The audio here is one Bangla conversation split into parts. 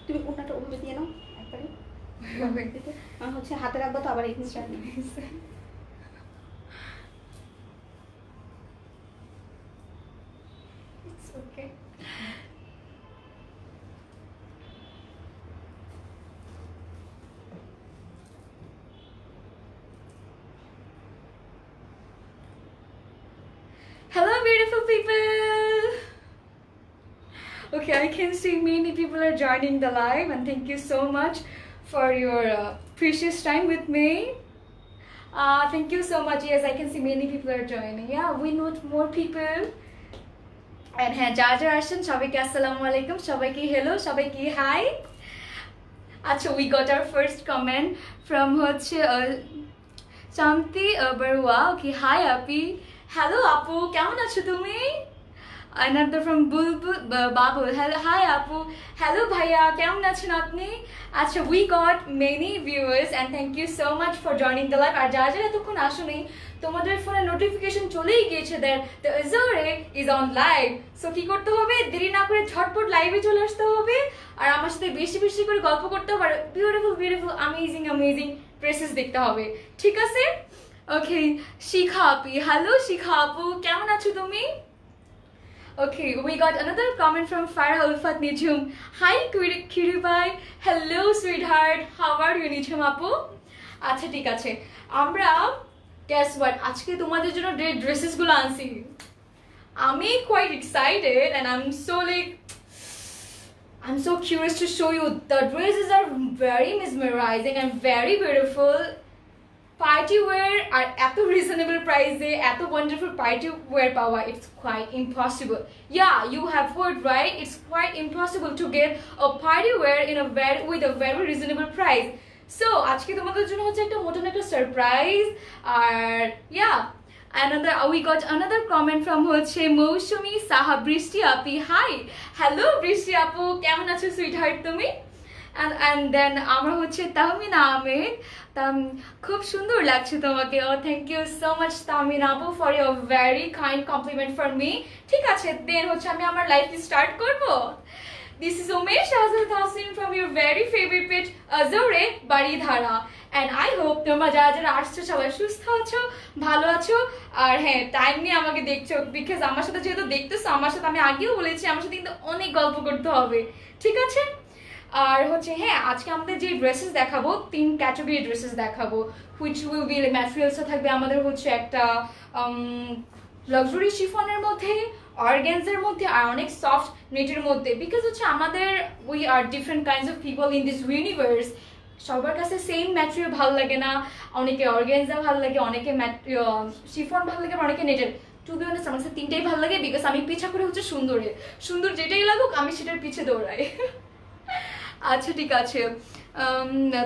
তুমি ওনাটা ওভাবে দিয়ে নাও একবারে হচ্ছে হাতে রাখবো তো আবার এই Okay. Hello beautiful people. Okay, I can see many people are joining the live and thank you so much for your precious time with me. Thank you so much. Yes, I can see many people are joining. Yeah, we need more people. And হ্যাঁ যারা যারা আসছেন সবাইকে আসসালামু আলাইকুম, সবাইকে হ্যালো, সবাইকে হাই। আচ্ছা, we got our first comment from হচ্ছে শান্তি বড়ুয়া। ওকে, হাই আপি। হ্যালো আপু, কেমন আছো তুমি? Another from Bulbul Babul. Hello, hi Apu. Hello Bhaiya, কেমন আছেন আপনি? আচ্ছা, we got many viewers and thank you so much for joining the live. আর যারা যারা এতক্ষণ আসেনি, তোমাদের ফোনে নোটিফিকেশন চলেই গিয়েছে that the Azure is on live. So কি করতে হবে? দেরি না করে ঝটপট লাইভে চলে আসতে হবে আর আমার সাথে বেশি বেশি করে গল্প করতে হবে আর beautiful beautiful amazing amazing dresses দেখতে হবে, ঠিক আছে? ওকে, শিখা আপি। হ্যালো শিখা আপু, কেমন আছো তুমি? Okay, we got another comment from Farah Ulfat Nijum. Hi Kiribai. Hello sweetheart. How are you Nijum apu? আচ্ছা ঠিক আছে, আমরা guess what, আজকে তোমাদের জন্য ড্রেসেস গুলো আনছি। আমি quite excited and I'm so curious to show you. The dresses are very mesmerizing and very beautiful. Party wear are at a reasonable price, at a wonderful party wear power. It's quite impossible. Yeah, you have heard right. It's quite impossible to get a party wear with a very reasonable price. So, আজকে তোমাদের জন্য হচ্ছে একটা মোটন একটা সারপ্রাইজ আর we got another comment from হচ্ছে মৌসুমী সাহা বৃষ্টি আপি। হাই, হ্যালো বৃষ্টি আপু, কেমন আছো সুইটহার্ট তুমি? and then আমরা হচ্ছে তাহমিনা আহমেদ। খুব সুন্দর লাগছে তোমাকে। Oh thank you so much Tahmina আপু for your very kind compliment for me. ঠিক আছে, দেন হচ্ছে আমি আমার লাইফ স্টার্ট করব। This is Umesh Azad Hasin from your very favorite page Azure Baridhara and I hope তোমরা যারা যারা আসছো সবাই সুস্থ আছো, ভালো আছো আর হ্যাঁ টাইম নিয়ে আমাকে দেখছো বিকজ আমার সাথে যেহেতু দেখতেছো, আমার সাথে আমি আগেও বলেছি আমার সাথে কিন্তু অনেক গল্প করতে হবে, ঠিক আছে? আর হচ্ছে হ্যাঁ আজকে আমাদের যে ড্রেসেস দেখাবো 3 ক্যাটাগরি ড্রেসেস দেখাবো which will be ম্যাটেরিয়ালস থাকবে আমাদের হচ্ছে একটা লাক্সারি শিফনের মধ্যে, অর্গানজার মধ্যে আর অনেক সফট নেটের মধ্যে বিকজ হচ্ছে আমাদের we are different kinds of people in this universe. সবার কাছে সেম ম্যাটেরিয়াল ভালো লাগে না, অনেকে অর্গানজা ভালো লাগে, অনেকে শিফন ভালো লাগে, অনেকে নেটের। টু বি অনেস্ট আমার কাছে তিনটাই ভালো লাগে বিকজ আমি পিছা করে হচ্ছে সুন্দর যেটাই লাগুক আমি সেটার পিছে দৌড়াই। আচ্ছা ঠিক আছে,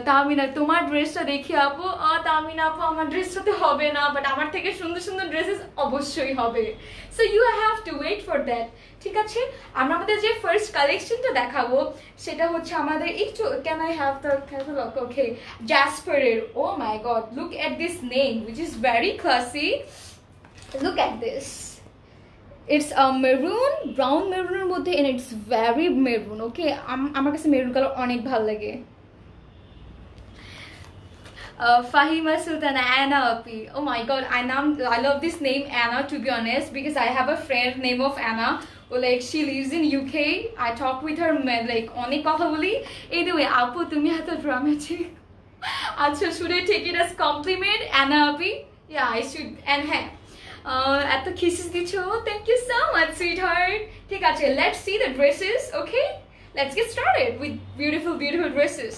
তামিনা তোমার ড্রেসটা দেখি আপু। তামিনা আপু আমার ড্রেসটাতে হবে না, বাট আমার থেকে সুন্দর সুন্দর ড্রেসেস অবশ্যই হবে। So you have to wait for that, ঠিক আছে? আমরা আমাদের যে ফার্স্ট কালেকশনটা দেখাবো সেটা হচ্ছে আমাদের একটু can I have the catalog? Okay, জাসপারের। Oh my god, look at this name which is very classy. Look at this, it's a maroon, brown maroon মধ্যে and it's very maroon. ওকে, আমার কাছে মেরুন কালার অনেক ভালো লাগে। Fahima Sultana, Anna api. Oh my god, I love this name Anna to be honest because I have a friend name of Anna. Like she lives in UK. I talk with her like অনেক কথা বলি। Anyway, আপু তুমি এত dramatic. আচ্ছা, should I take it as compliment Anna api? Yeah, I should. And হ্যাঁ এত kisses দিচ্ছ, thank you so much sweetheart. ঠিক আছে, let's see the dresses. Okay, let's get started with beautiful dresses.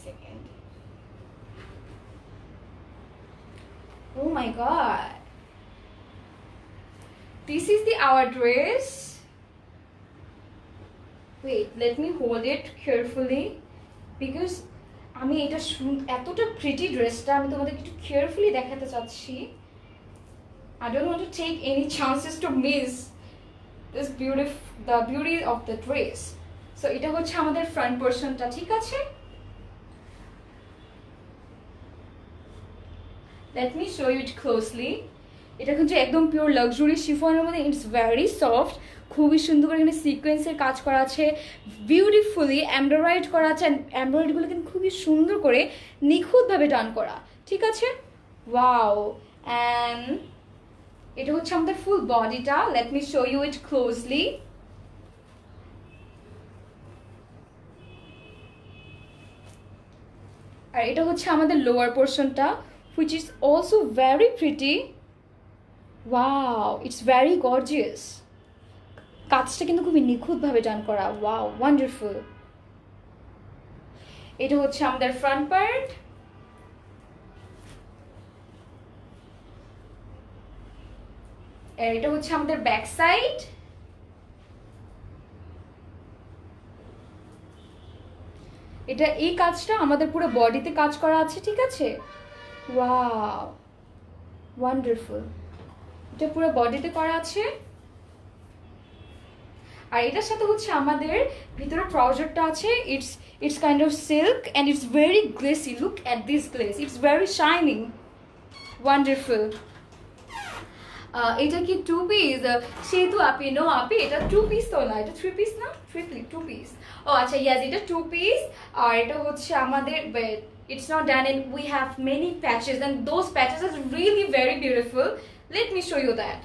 Second. Oh my god, this is our dress. Wait, let me hold it carefully because আমি এটা এতটা প্রিটি ড্রেসটা আমি তোমাদের একটু কেয়ারফুলি দেখাতে চাচ্ছি। I don't want to take any chances to miss this the beauty of the dress. So এটা হচ্ছে আমাদের ফ্রন্ট পোরশনটা, ঠিক আছে? Let me show you it closely. এটা কিন্তু একদম পিওর লাক্সারি শিফনের মধ্যে, ইটস ভেরি সফট, খুবই সুন্দর করে এখানে সিকোয়েন্সের কাজ করা আছে, বিউটিফুলি এমব্রয়ডারি করা আছে, অ্যান্ড এমব্রয়ডারিগুলো কিন্তু খুবই সুন্দর করে নিখুঁতভাবে ডান করা, ঠিক আছে। ওয়াও। অ্যান্ড এটা হচ্ছে আমাদের ফুল বডিটা, let me show you it closely. আর এটা হচ্ছে আমাদের লোয়ার পোর্শনটা, which is also very pretty. Wow, it's very gorgeous. কাজটা কিন্তু খুবই নিখুঁতভাবে ডান করা। Wow, wonderful. এটা হচ্ছে আমাদের ফ্রন্ট পার্ট। আর এটা হচ্ছে আমাদের ব্যাক সাইড। এটা এই কাজটা আমাদের পুরো বডিতে কাজ করা আছে, ঠিক আছে। Wow, wonderful. এটা পুরো বডিতে করা আছে। আর এটার সাথে হচ্ছে আমাদের ভিতরে ট্রাউজারটা আছে, it's kind of silk and it's very glossy. Look at this gloss, it's very shining, wonderful. এটা কি 2 পিস? সেহেতু আপি, নো আপি, এটা 2 পিস তো না, এটা 3 পিস না, 2 পিস। ও আচ্ছা, ইয়াস, এটা 2 পিস। আর এটা হচ্ছে আমাদের, it's not done and we have many patches and those patches are really very beautiful. Let me show you that.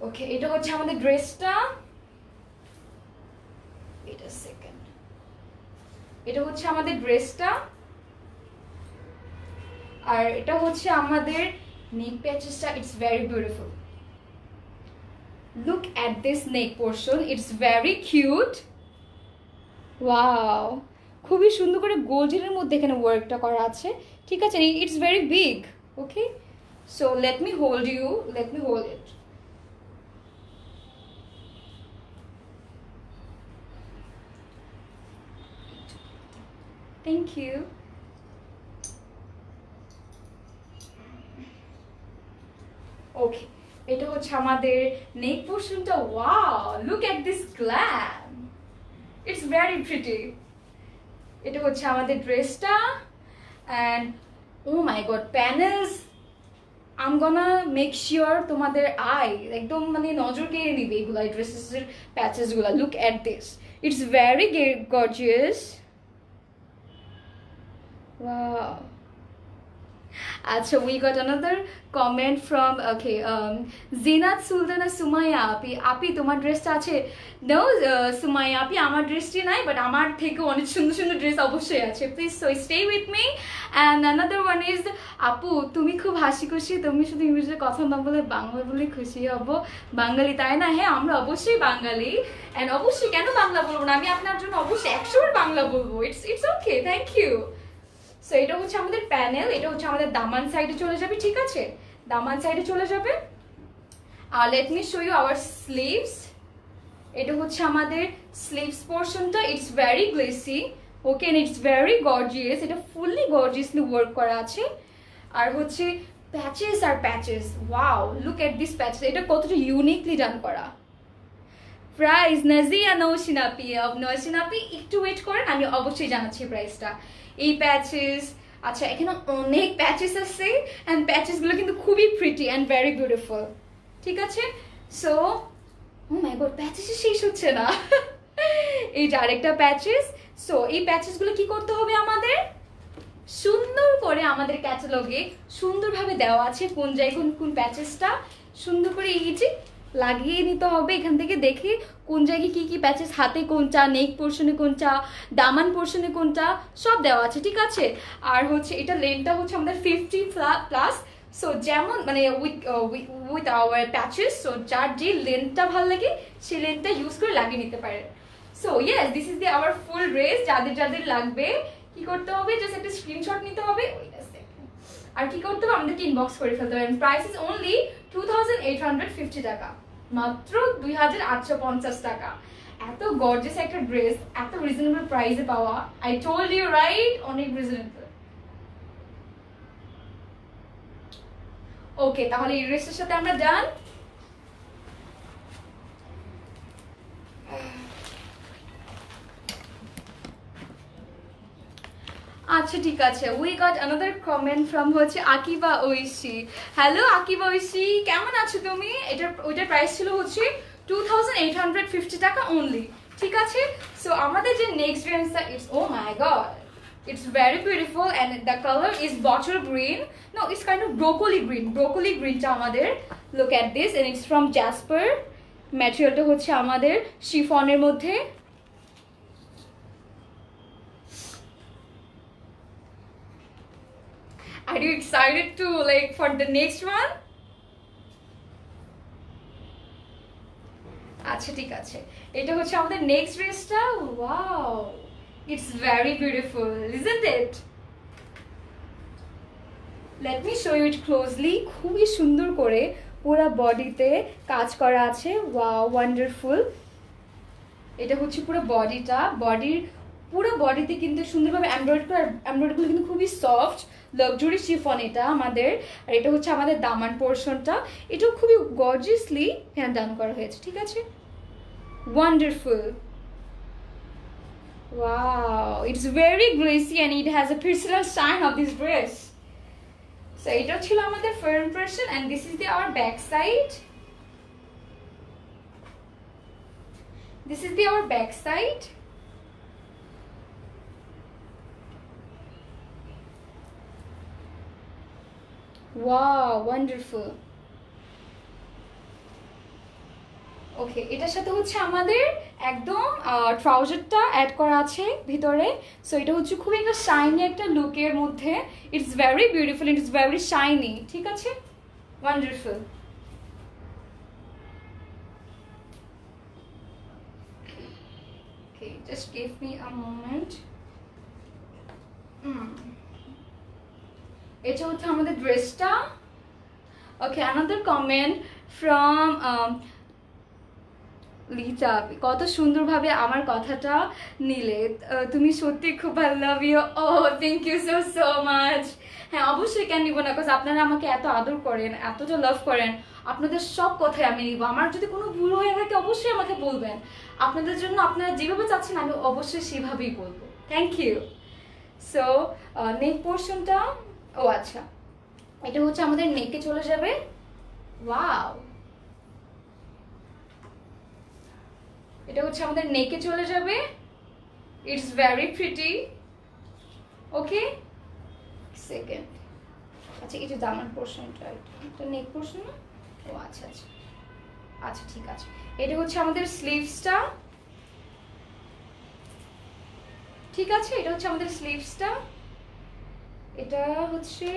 Okay, এটা হচ্ছে আমাদের ড্রেসটা। Wait a second. এটা হচ্ছে আমাদের ড্রেসটা। আর এটা হচ্ছে আমাদের neck patchesটা, it's very beautiful. Look at this neck portion, it's very cute. Wow, খুবই সুন্দর করে গোল্ডেনের মধ্যে এখানে ওয়ার্কটা করা আছে, ঠিক আছে। It's very big. Okay, so let me hold it. Thank you. Okay, এটা হচ্ছে আমাদের নেক পোর্শনটা। Wow, look at this glam, it's very pretty. এটা হচ্ছে আমাদের ড্রেসটা। And oh my god, panels, I am gonna make sure তোমাদের আই একদম মানে নজর কেড়ে নিবে এগুলো, এই ড্রেসেসের প্যাচেসগুলো। Look at this, it's very gorgeous. Wow. আচ্ছা, we got another comment from, okay, Zinat Sultana Sumaiya আপি তোমার ড্রেসটা আছে? নো সুমাইয়া আপি, আমার ড্রেসটি নাই, বাট আমার থেকে অনেক সুন্দর সুন্দর ড্রেস অবশ্যই আছে। Please so stay with me. And another one is, আপু তুমি খুব হাসি খুশি, তুমি শুধু ইংরেজিতে কথা না বলে বাংলা বলে খুশি হব। বাঙালি তাই না? হ্যাঁ, আমরা অবশ্যই বাঙালি। অ্যান্ড অবশ্যই কেন বাংলা বলবো না, আমি আপনার জন্য অবশ্যই 100 বার বাংলা বলবো। It's okay, thank you. So এটা হচ্ছে আমাদের প্যানেল, এটা হচ্ছে আমাদের দামান সাইডে চলে যাবে, ঠিক আছে। দামান সাইডে চলে যাবে। আর let me show you our sleeves. এটা হচ্ছে আমাদের স্লিভস পোর্শনটা, it's very glossy, okay, and it's very gorgeous. এটা ফুললি গর্জিয়াসলি ওয়ার্ক করা আছে। আর হচ্ছে প্যাচেস আর patches, wow, look at this patches. এটা কতটা ইউনিকলি ডান করা। প্রাইস নাজিয়া নৌসিনাপি, নৌসিনাপি একটু ওয়েট করেন, আমি অবশ্যই জানাচ্ছি প্রাইসটা। এই প্যাচেস, আচ্ছা এখানে অনেক প্যাচেস আছে, অ্যান্ড প্যাচেসগুলো কিন্তু খুবই প্রিটি অ্যান্ড ভেরি বিউটিফুল, ঠিক আছে। সো ও মাই গড, প্যাচেসই শেষ হচ্ছে না। এই যে আরেকটা প্যাচেস। সো এই প্যাচেসগুলো কি করতে হবে আমাদের? সুন্দর করে আমাদের ক্যাটালগে সুন্দরভাবে দেওয়া আছে কোন জায়গায় কোন প্যাচেসটা, সুন্দর করে এই যে লাগিয়ে নিতে হবে। এখান থেকে দেখে কোন জায়গায় কি কি প্যাচেস, হাতে কোনটা, নেক পোর্শনে কোনটা, দামান পোর্শনে কোনটা, সব দেওয়া আছে, ঠিক আছে। আর হচ্ছে এটা লেন্থটা হচ্ছে আমাদের 50+। সো যেমন মানে উইথ আওয়ার প্যাচেস, সো যার যে লেন্থটা ভালো লাগে সেই লেন্থটা ইউজ করে লাগিয়ে নিতে পারে। So yes, this is the our full dress. যাদের যাদের লাগবে কি করতে হবে, জাস্ট একটা স্ক্রিনশট নিতে হবে, আর কি করতে হবে, আমাদেরকে ইনবক্স করে ফেলতে হবে। প্রাইস ইজ অনলি 2850 টাকা, মাত্র 2850 টাকা। এত গর্জিয়াস একটা ড্রেস এত রিজনেবল প্রাইসে পাওয়া, আই টোল্ড ইউ রাইট, অনেক রিজনেবল। ওকে, তাহলে এই ড্রেসের সাথে আমরা ডান। আচ্ছা ঠিক আছে, we got another comment from হচ্ছে আকিবা ঐশী। হ্যালো আকিবা ঐশী, কেমন আছো তুমি? ওইটার প্রাইস ছিল হচ্ছে 2850 টাকা অনলি, ঠিক আছে? সো আমাদের যে নেক্সট ড্রেসটা, it's oh my God, it's very beautiful and the color is bottle green. No, it's kind of broccoli green টা আমাদের, look at this, and it's from Jasper. ম্যাটেরিয়ালটা হচ্ছে আমাদের শিফনের মধ্যে। Are you excited to like for the next one? আচ্ছা ঠিক আছে, এটা হচ্ছে আমাদের নেক্সট ড্রেসটা। Wow, it's very beautiful, isn't it? Let me show you it closely. খুবই সুন্দর করে পুরো বডিতে কাজ করা আছে। Wow, wonderful. এটা হচ্ছে পুরো বডিটা, পুরো বডিতে কিন্তু সুন্দরভাবে এমব্রয়ডারিগুলো কিন্তু খুবই সফট লাক্সারি শিফন এটা আমাদের। আর এটা হচ্ছে আমাদের দামান পোর্শনটা, এটাও খুবই গর্জিয়াসলি হ্যান্ড ডান করা হয়েছে, ঠিক আছে? Wonderful. Wow, it's very greasy and it has a personal shine of this dress. So এটা ছিল আমাদের first impression and this is our back side. This is our back side. Wow, wonderful. ওকে, এটার সাথে হচ্ছে আমাদের একদম ট্রাউজারটা অ্যাড করা আছে ভিতরে। সো এটা হচ্ছে খুবই একটা শাইনি একটা লুকের মধ্যে। It's very beautiful, it's very shiny, ঠিক আছে? Wonderful. Okay, just give me a moment. এটা হচ্ছে আমাদের ড্রেসটা। ওকে, অ্যানাদার কমেন্ট ফ্রম লিজা, কত সুন্দরভাবে আমার কথাটা নিলে, তুমি সত্যি খুব ভালো, love you. Oh thank you so so much. হ্যাঁ, অবশ্যই কেন নিব না, বিকজ আপনারা আমাকে এত আদর করেন, এতটা লাভ করেন, আপনাদের সব কথাই আমি নিব। আমার যদি কোনো ভুল হয়ে থাকে অবশ্যই আমাকে বলবেন। আপনাদের জন্য আপনারা যেভাবে চাচ্ছেন আমি অবশ্যই সেভাবেই বলবো। Thank you. সো নেক পোর্শনটা, ও আচ্ছা, এটা হচ্ছে আমাদের নেকে চলে যাবে। ওয়াও, এটা হচ্ছে আমাদের নেকে চলে যাবে। It's very pretty. Okay, second, আচ্ছা এটা দামান পোর্শনটা, এটা নেক পোর্শন না? ও আচ্ছা আচ্ছা আচ্ছা, ঠিক আছে। এটা হচ্ছে আমাদের স্লিভসটা, ঠিক আছে? এটা হচ্ছে আমাদের স্লিভসটা, এটা হচ্ছে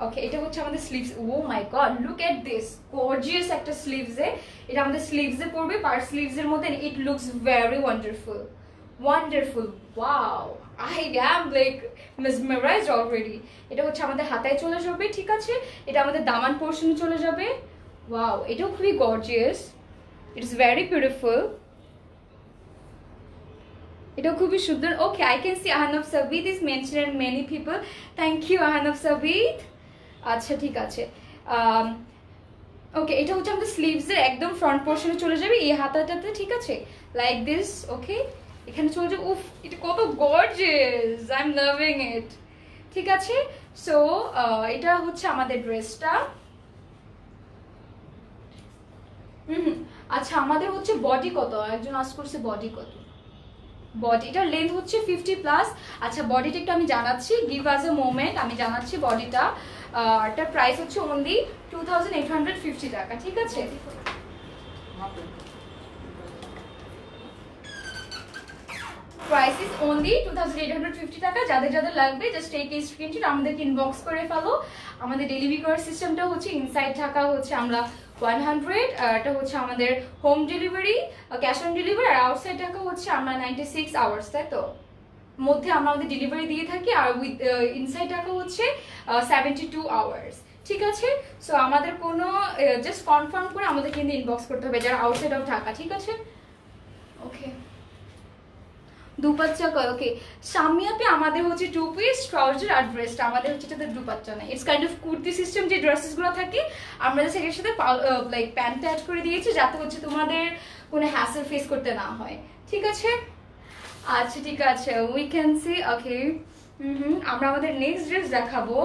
ওকে, এটা হচ্ছে আমাদের স্লিভস। Oh my god, look at this gorgeous একটা স্লিভসে, এটা আমাদের স্লিভসে পড়বে, পার স্লিভসের মধ্যে। It looks very wonderful, wonderful. Wow, I am like mesmerized already. এটা হচ্ছে আমাদের হাতায় চলে যাবে, ঠিক আছে? এটা আমাদের দামান পোর্শনে চলে যাবে। ওয়াও, এটাও খুবই গর্জিয়াস, ইটস ভেরি বিউটিফুল, এটাও খুবই সুন্দর। Okay, I can see Ahnaf Sabid is mention many people. Thank you Ahnaf Sabid. আচ্ছা ঠিক আছে। ওকে, এটা হচ্ছে আমাদের স্লিভসের একদম ফ্রন্ট পোর্শনে চলে যাবে, এই হাতাটাতে, ঠিক আছে? Like this. ওকে, এখানে চলে যাবে। উফ, এটা কত গর্জিয়াস, আই এম লাভিং ইট, ঠিক আছে? সো এটা হচ্ছে আমাদের ড্রেসটা। আচ্ছা, আমাদের হচ্ছে বডি কত, একজন আস্ক করছে বডি কত। বডিটার লেন্থ হচ্ছে 50+। আচ্ছা, বডিটা একটু আমি জানাচ্ছি, গিভ আস এ মোমেন্ট, আমি জানাচ্ছি বডিটা। এটার প্রাইস হচ্ছে অনলি 2850 টাকা, ঠিক আছে? প্রাইস ইজ অনলি 2850 টাকা। যাদের যাদের লাগবে জাস্ট টেক এ স্ক্রিনশট, আমাদেরকে ইনবক্স করে ফেলো। আমাদের ডেলিভারি করার সিস্টেমটা হচ্ছে ইনসাইড ঢাকা হচ্ছে আমরা 100, এটা হচ্ছে আমাদের home delivery, cash on delivery. আর আউটসাইড ঢাকা হচ্ছে আমরা 96 আওয়ার্স, তাই তো, মধ্যে আমরা আমাদের ডেলিভারি দিয়ে থাকি। আর উইথ ইনসাইড ঢাকা হচ্ছে 72 আওয়ার্স, ঠিক আছে? সো আমাদের কোনো জাস্ট কনফার্ম করে আমাদের কিন্তু ইনবক্স করতে হবে যারা আউটসাইড অফ ঢাকা, ঠিক আছে? ওকে, দুপাচ্চা কয়। ওকে, সামিয়াতে আমাদের হচ্ছে 2 পিস ট্রাউজার আর ড্রেসটা আমাদের হচ্ছে এটাতে দুপাচ্চা না, it's kind of kurti system. যে ড্রেসেসগুলো থাকে আমরা জাস্ট এর সাথে লাইক প্যান্টটা অ্যাড করে দিয়েছি যাতে হচ্ছে তোমাদের কোনো হ্যাসেল ফেস করতে না হয়, ঠিক আছে? আচ্ছা ঠিক আছে, উই ক্যান সি। ওকে, আমরা আমাদের নেক্সট ড্রেস দেখাবো।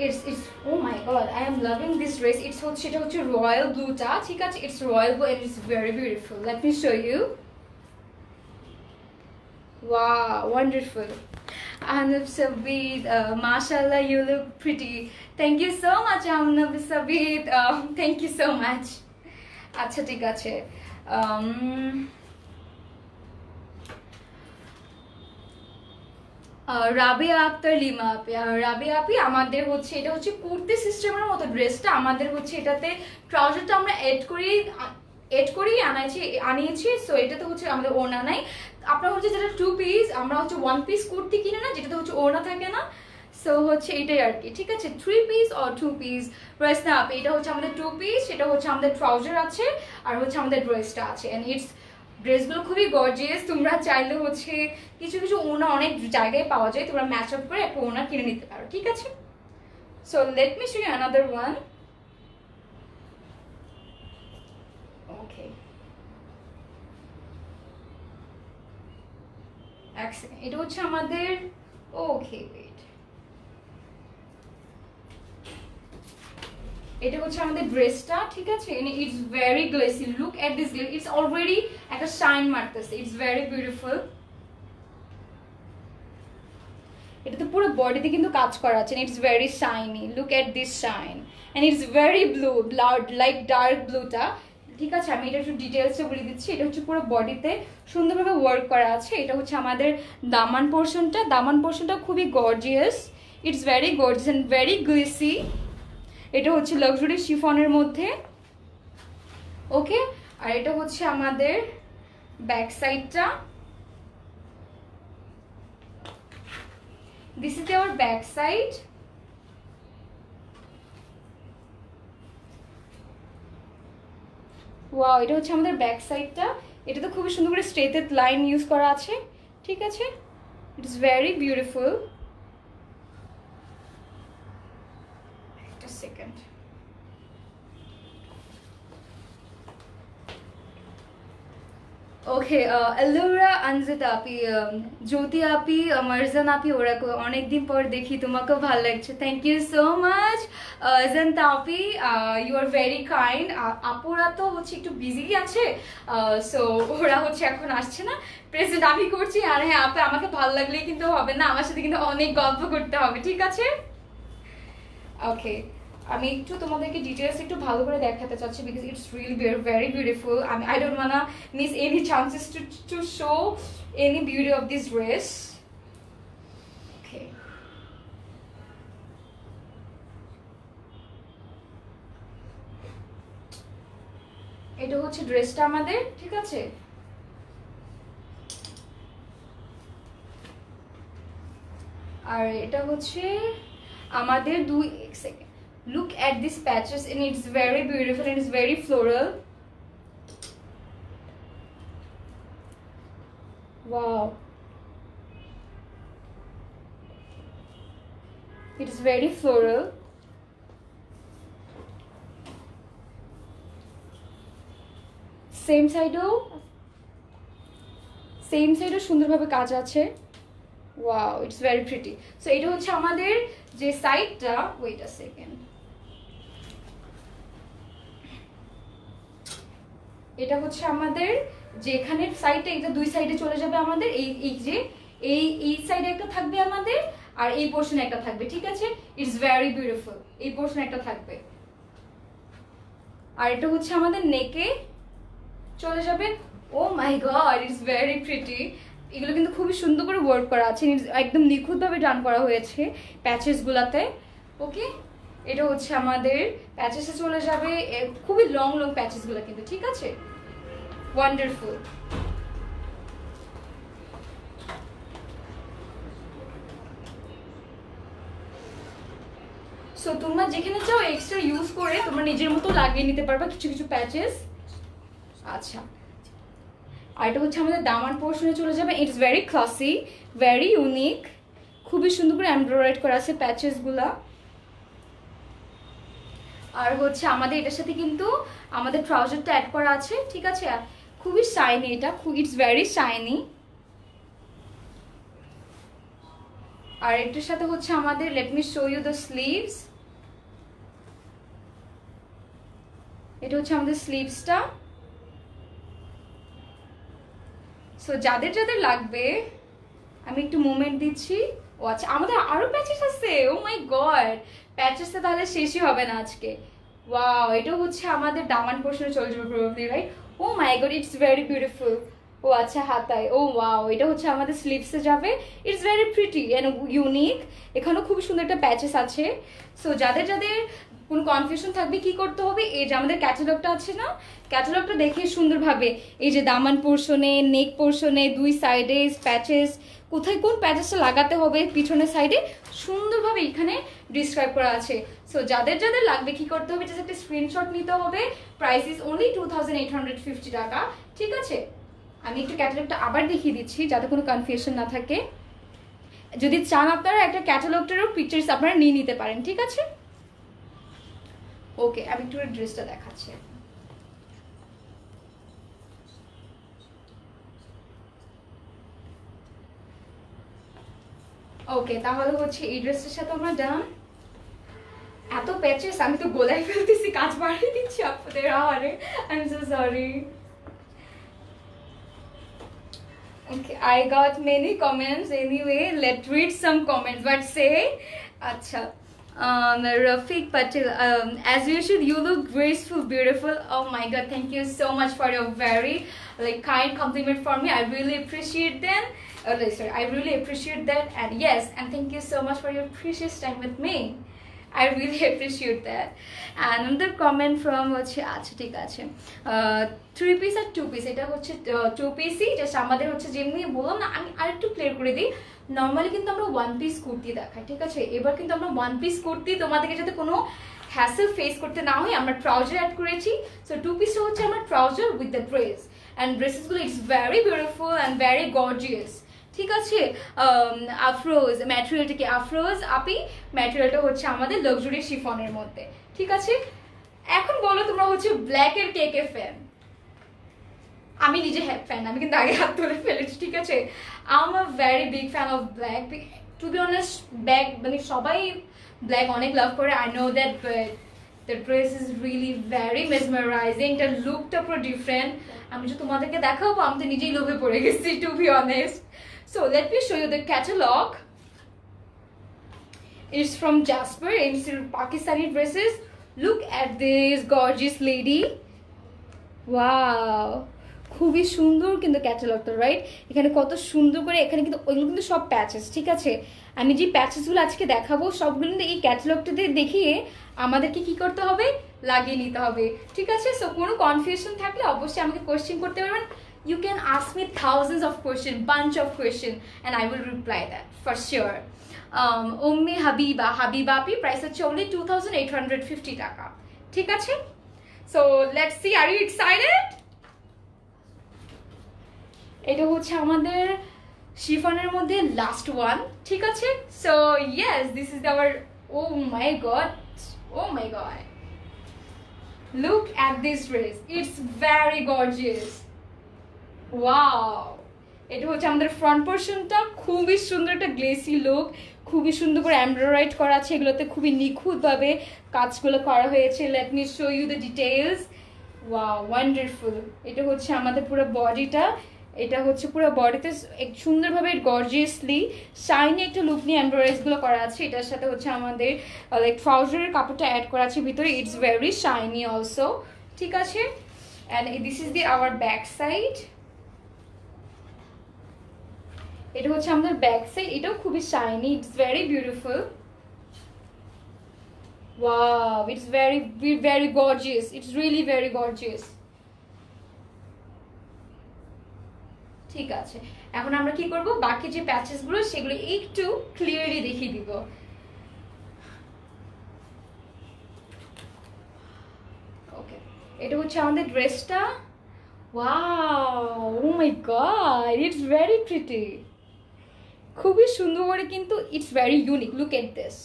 it's oh my god, I am loving this dress. It's এটা হচ্ছে royal blue টা, ঠিক আছে? It's royal blue and it's very beautiful. Let me show you. Wow, wonderful. Ahnab Sabit, mashallah, you look pretty. Thank you so much, Ahnab Sabit. Thank you so much. আচ্ছা ঠিক আছে। রাবিয়া আক্তার লিমা আপি, রাবিয়া আপি আমাদের হচ্ছে এটা হচ্ছে কুর্তি সিস্টেমের মতো ড্রেসটা, আমাদের হচ্ছে এটাতে ট্রাউজারটা আমরা এড করেই আনিয়েছি। সো এটাতে হচ্ছে আমাদের ওড়না নাই। আপনার হচ্ছে যেটা 2 পিস, আমরা হচ্ছে 1 পিস কুর্তি কিনে না যেটাতে হচ্ছে ওড়না থাকে না। সো হচ্ছে এটাই আর কি, ঠিক আছে? 3 পিস অর 2 পিস ড্রেস না আপনি, এটা হচ্ছে আমাদের 2 পিস, সেটা হচ্ছে আমাদের ট্রাউজার আছে আর হচ্ছে আমাদের ড্রেসটা আছে। অ্যান্ড ইটস ড্রেসগুলো খুবই গর্জিয়াস। তোমরা চাইলে হচ্ছে কিছু কিছু ওড়না অনেক জায়গায় পাওয়া যায়, তোমরা ম্যাচ আপ করে একটা ওড়না কিনে নিতে পারো, ঠিক আছে? So let me show you another one. Okay, এক সেকেন্ড, এটা হচ্ছে আমাদের ওকে ওয়েট, এটা হচ্ছে আমাদের ড্রেসটা, ঠিক আছে? It's very glossy, look at this gloss, it's already একটা শাইন মারতেছে, ইটস ভেরি বিউটিফুল। এটা তো পুরো বডিতে কিন্তু কাজ করা আছে, it's very shiny, look at this shine and it's very blue, like dark ব্লুটা, ঠিক আছে? আমি এটা একটু ডিটেলসে বলে দিচ্ছি। এটা হচ্ছে পুরো বডিতে সুন্দরভাবে ওয়ার্ক করা আছে। এটা হচ্ছে আমাদের দামান পোর্শনটা খুবই gorgeous, it's very gorgeous and very glossy. এটা হচ্ছে লাক্সারি শিফনের মধ্যে, ওকে? আর এটা হচ্ছে আমাদের ব্যাক সাইডটা, this is our back side. Wow, এটা হচ্ছে আমাদের ব্যাক সাইডটা। এটা তো খুবই সুন্দর করে স্ট্রেটেড লাইন ইউজ করা আছে, ঠিক আছে? It's very beautiful. একটা সেকেন্ড, ওকে। আল্লুরা, আনজিতা আপি, জ্যোতি আপি, মারজান আপি, ওরা অনেকদিন পর দেখি, তোমাকেও ভালো লাগছে। থ্যাংক ইউ সো মাচ জানতা আপি, ইউ আর ভেরি কাইন্ড। আপুরা তো হচ্ছে একটু বিজি আছে, সো ওরা হচ্ছে এখন আসছে না, প্রেজেন্ট আমি করছি। আর হ্যাঁ আপু, আমাকে ভালো লাগলেই কিন্তু হবে না, আমার সাথে কিন্তু অনেক গল্প করতে হবে, ঠিক আছে? ওকে, আমি একটু তোমাদেরকে ডিটেইলস একটু ভালো করে দেখাতে চাচ্ছি because it's really very beautiful. I don't wanna miss any chances to show any beauty of this dress. Okay, এটা হচ্ছে ড্রেসটা আমাদের, ঠিক আছে? আর এটা হচ্ছে আমাদের এক second, look at these patches and it's very beautiful and it's very floral. Wow, it is very floral. Same side সুন্দরভাবে কাজ আছে। Wow, it's very pretty. So এটা হচ্ছে আমাদের যে সাইডটা, wait a second, এটা হচ্ছে আমাদের যেখানে সাইডটা, এটা দুই সাইডে চলে যাবে আমাদের। এই যে এই সাইডে একটা থাকবে আমাদের আর এই পোর্শনে একটা থাকবে, ঠিক আছে? ইটস ভেরি বিউটিফুল, এই পোর্শনে একটা থাকবে। আর এটা হচ্ছে আমাদের নেকে চলে যাবে। ও my god, it's very pretty. এগুলো কিন্তু খুবই সুন্দর করে ওয়ার্ক করা আছে, একদম নিখুঁতভাবে ডান করা হয়েছে প্যাচেস গুলাতে, ওকে? এটা হচ্ছে আমাদের প্যাচেসে চলে যাবে, খুবই লং প্যাচেস গুলো কিন্তু, ঠিক আছে? ওয়ান্ডারফুল। সো তোমরা যেখানে চাও এক্সট্রা ইউজ করে তোমরা নিজের মতো লাগিয়ে নিতে পারবা কিছু কিছু প্যাচেস। আচ্ছা, আর এটা হচ্ছে আমাদের দামান পোর্শনে চলে যাবে। It's very classy, very unique, খুবই সুন্দর করে এমব্রয়ডারি করা আছে প্যাচেস গুলা। আর হচ্ছে আমাদের এটার সাথে কিন্তু আমাদের ট্রাউজারটা অ্যাড করা আছে, ঠিক আছে? খুবই শাইনি, এটা ইটস ভেরি শাইনি। আর এটার সাথে হচ্ছে আমাদের, let me show you the sleeves. এটা হচ্ছে আমাদের স্লিভসটা। সো যাদের যাদের লাগবে আমি একটু মুভমেন্ট দিচ্ছি। ও আচ্ছা, আমাদের আরো প্যাচেস আছে। ও মাই গড, প্যাচেসটা তাহলে শেষই হবে না আজকে। ওয়াও, এটা হচ্ছে আমাদের দামান পোর্শনে চলে যাবে probably, right? Oh my god, it's very beautiful. ও আচ্ছা, হাতায়। ও ওয়াও, এটা হচ্ছে আমাদের স্লিভসে যাবে। It's very pretty and unique. এখানেও খুব সুন্দর একটা প্যাচেস আছে। সো যাদের যাদের কোনো কনফিউশন থাকবে কি করতে হবে, এই যে আমাদের ক্যাটালগটা আছে না, ক্যাটালগটা দেখে সুন্দরভাবে এই যে দামান পোর্শনে, নেক পোর্শনে, দুই সাইডে প্যাচেস, কোথায় কোন প্যাচেসটা লাগাতে হবে পিছনের সাইডে সুন্দরভাবে এখানে ডিসক্রাইব করা আছে। সো যাদের যাদের লাগবে কি করতে হবে, জাস্ট একটা স্ক্রিনশট নিতে হবে। প্রাইস ইজ অনলি 2850 টাকা। ঠিক আছে, আমি একটু ক্যাটালগটা আবার দেখিয়ে দিচ্ছি যাতে কোনো কনফিউশন না থাকে। যদি চান আপনারা একটা ক্যাটালগটারও পিকচার্স আপনারা নিয়ে নিতে পারেন। ঠিক আছে, ওকে, আমি একটু ড্রেসটা দেখাচ্ছি। ওকে, তাহলে হচ্ছে এই ড্রেসটার সাথে আমরা ডান। এত প্যাচেস, আমি তো গোলাই ফেলতেছি, কাজ বাড়িয়ে দিচ্ছি আপনাদের। আরে I am so sorry. Okay, I got many comments. Anyway, let's read some comments. But say, acha, Rafiq Patel, as usual, you look graceful, beautiful. Oh my God, thank you so much for your very kind compliment for me. I really appreciate them. Sorry, I really appreciate that. And yes, and thank you so much for your precious time with me. I really appreciate that. And another comment from হচ্ছে, আচ্ছা ঠিক আছে, 3 piece আর 2 piece, এটা হচ্ছে 2 পিসই। জাস্ট আমাদের হচ্ছে যেমনি বললাম না, আমি আরেকটু ক্লিয়ার করে দিই। নর্মালি কিন্তু আমরা 1 piece কুর্তি দেখাই, ঠিক আছে? এবার কিন্তু আমরা 1 piece কুর্তি, তোমাদেরকে যাতে কোনো হ্যাসেল ফেস করতে না হয়, আমরা ট্রাউজার অ্যাড করেছি। সো 2 পিসটা হচ্ছে আমার trouser with the dress. And ড্রেসেসগুলো it's very beautiful and very gorgeous. ঠিক আছে, আফরোজ ম্যাটেরিয়ালটা কি? আফরোজ আপি, ম্যাটেরিয়ালটা হচ্ছে আমাদের লাক্সারি শিফনের মধ্যে। ঠিক আছে, এখন বলো তোমরা হচ্ছে ব্ল্যাকের কে কে ফ্যান? আমি নিজে ফ্যান, আমি কিন্তু আগে হাত তুলে ফেলেছি। ঠিক আছে, I am a very big fan of black. To be honest, black মানে সবাই ব্ল্যাক অনেক লাভ করে, I know that, but the dress is really very mesmerising. তার লুকটা পুরো ডিফারেন্ট। আমি যে তোমাদেরকে দেখাবো, আমি তো নিজেই লোভে পড়ে গেছি, to be honest. So let me show you the catalog. It's from Jasper. It's Pakistani dresses. Look at this gorgeous lady. Wow, খুবই সুন্দর কিন্তু ক্যাটালগটা, রাইট? এখানে কত সুন্দর করে, এখানে কিন্তু ওইগুলো কিন্তু সব প্যাচেস। ঠিক আছে, আমি যে প্যাচেসগুলো আজকে দেখাবো সবগুলো কিন্তু এই ক্যাটালগটাতে দেখিয়ে আমাদেরকে কি করতে হবে, লাগিয়ে নিতে হবে। ঠিক আছে, সো কোনো কনফিউশন থাকলে অবশ্যই আমাকে কোয়েশ্চেন করতে পারবেন। You can ask me thousands of questions, bunch of questions, and I will reply that for sure. Ummi Habibapi, price হচ্ছে only 2850 টাকা। ঠিক আছে, so let's see, are you excited? এটা হচ্ছে আমাদের শিফনের মধ্যে লাস্ট ওয়ান। ঠিক আছে, so yes, this is our, oh my god, oh my god, look at this dress, it's very gorgeous. Wow, এটা হচ্ছে আমাদের ফ্রন্ট পোর্শনটা, খুবই সুন্দর একটা গ্লেসি লুক, খুবই সুন্দর করে এমব্রয়ডারি করা আছে, এগুলোতে খুবই নিখুঁতভাবে কাজগুলো করা হয়েছে। Let me show you the details. Wow, wonderful. এটা হচ্ছে আমাদের পুরো বডিটা, এটা হচ্ছে পুরো বডিতে সুন্দরভাবে গর্জিয়াসলি শাইনি একটা লুক নিয়ে এমব্রয়ডারিজগুলো করা আছে। এটার সাথে হচ্ছে আমাদের লাইক ট্রাউজারের কাপড়টা অ্যাড করা আছে ভিতরে, ইটস ভেরি শাইনি অলসো। ঠিক আছে, and this is the hour back side. এটা হচ্ছে আমাদের ব্যাক সাইড, এটাও খুবই shiny, it's very beautiful. Wow, it's very very gorgeous, it's really very gorgeous. ঠিক আছে, এখন আমরা কি করব, বাকি যে প্যাচেস গুলো সেগুলো একটু ক্লিয়ারলি দেখিয়ে দিব। ওকে, এটা হচ্ছে আমাদের ড্রেসটা। Wow, oh my god, it's very pretty, খুবই সুন্দর করে কিন্তু it's very unique. Look at this,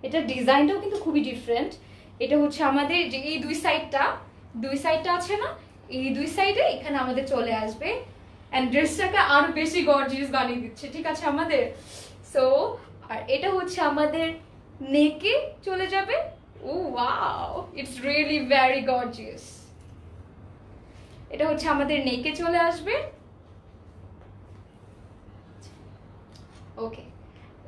এটা ডিজাইনটাও কিন্তু খুবই ডিফারেন্ট। এটা হচ্ছে আমাদের যে এই দুই সাইডটা আছে না, এই দুই সাইডে এখানে আমাদের চলে আসবে, অ্যান্ড ড্রেসটাকে আরো বেশি গর্জিয়াস বানিয়ে দিচ্ছে। ঠিক আছে আমাদের, সো আর এটা হচ্ছে আমাদের নেকে চলে যাবে। Oh wow, it's really very gorgeous. এটা হচ্ছে আমাদের নেকে চলে আসবে। Okay,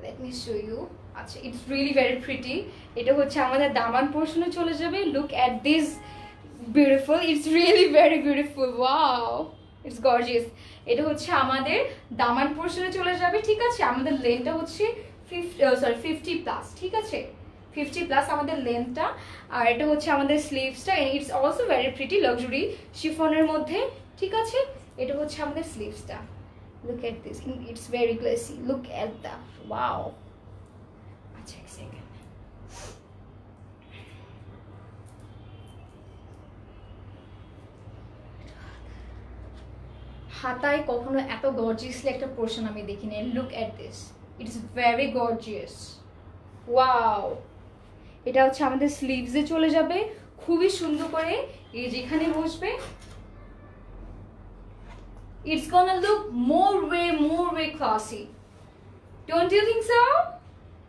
let me show you. আচ্ছা, ইটস রিয়েলি ভেরি প্রিটি। এটা হচ্ছে আমাদের দামান পোর্শনে চলে যাবে। Look at this beautiful, it's really very beautiful, wow, it's gorgeous. এটা হচ্ছে আমাদের দামান পোর্শনে চলে যাবে, ঠিক আছে। আমাদের লেনটা হচ্ছে 50 প্লাস, ঠিক আছে, 50 প্লাস আমাদের লেন্থটা। আর এটা হচ্ছে আমাদের স্লিভসটা, it's also very pretty luxury শিফনের মধ্যে, ঠিক আছে। এটা হচ্ছে আমাদের স্লিভসটা। Look at this, it's very glassy. Look at that, wow. আচ্ছা, এক সেকেন্ড। হাতায় কখনো এত গর্জিয়াসলি একটা পোর্শন আমি দেখিনি। Look at this, it is very gorgeous, wow. এটা হচ্ছে আমাদের স্লিভসে চলে যাবে, খুবই সুন্দর করে এই যেখানে বসবে। It's gonna look more way classy. Don't you think so?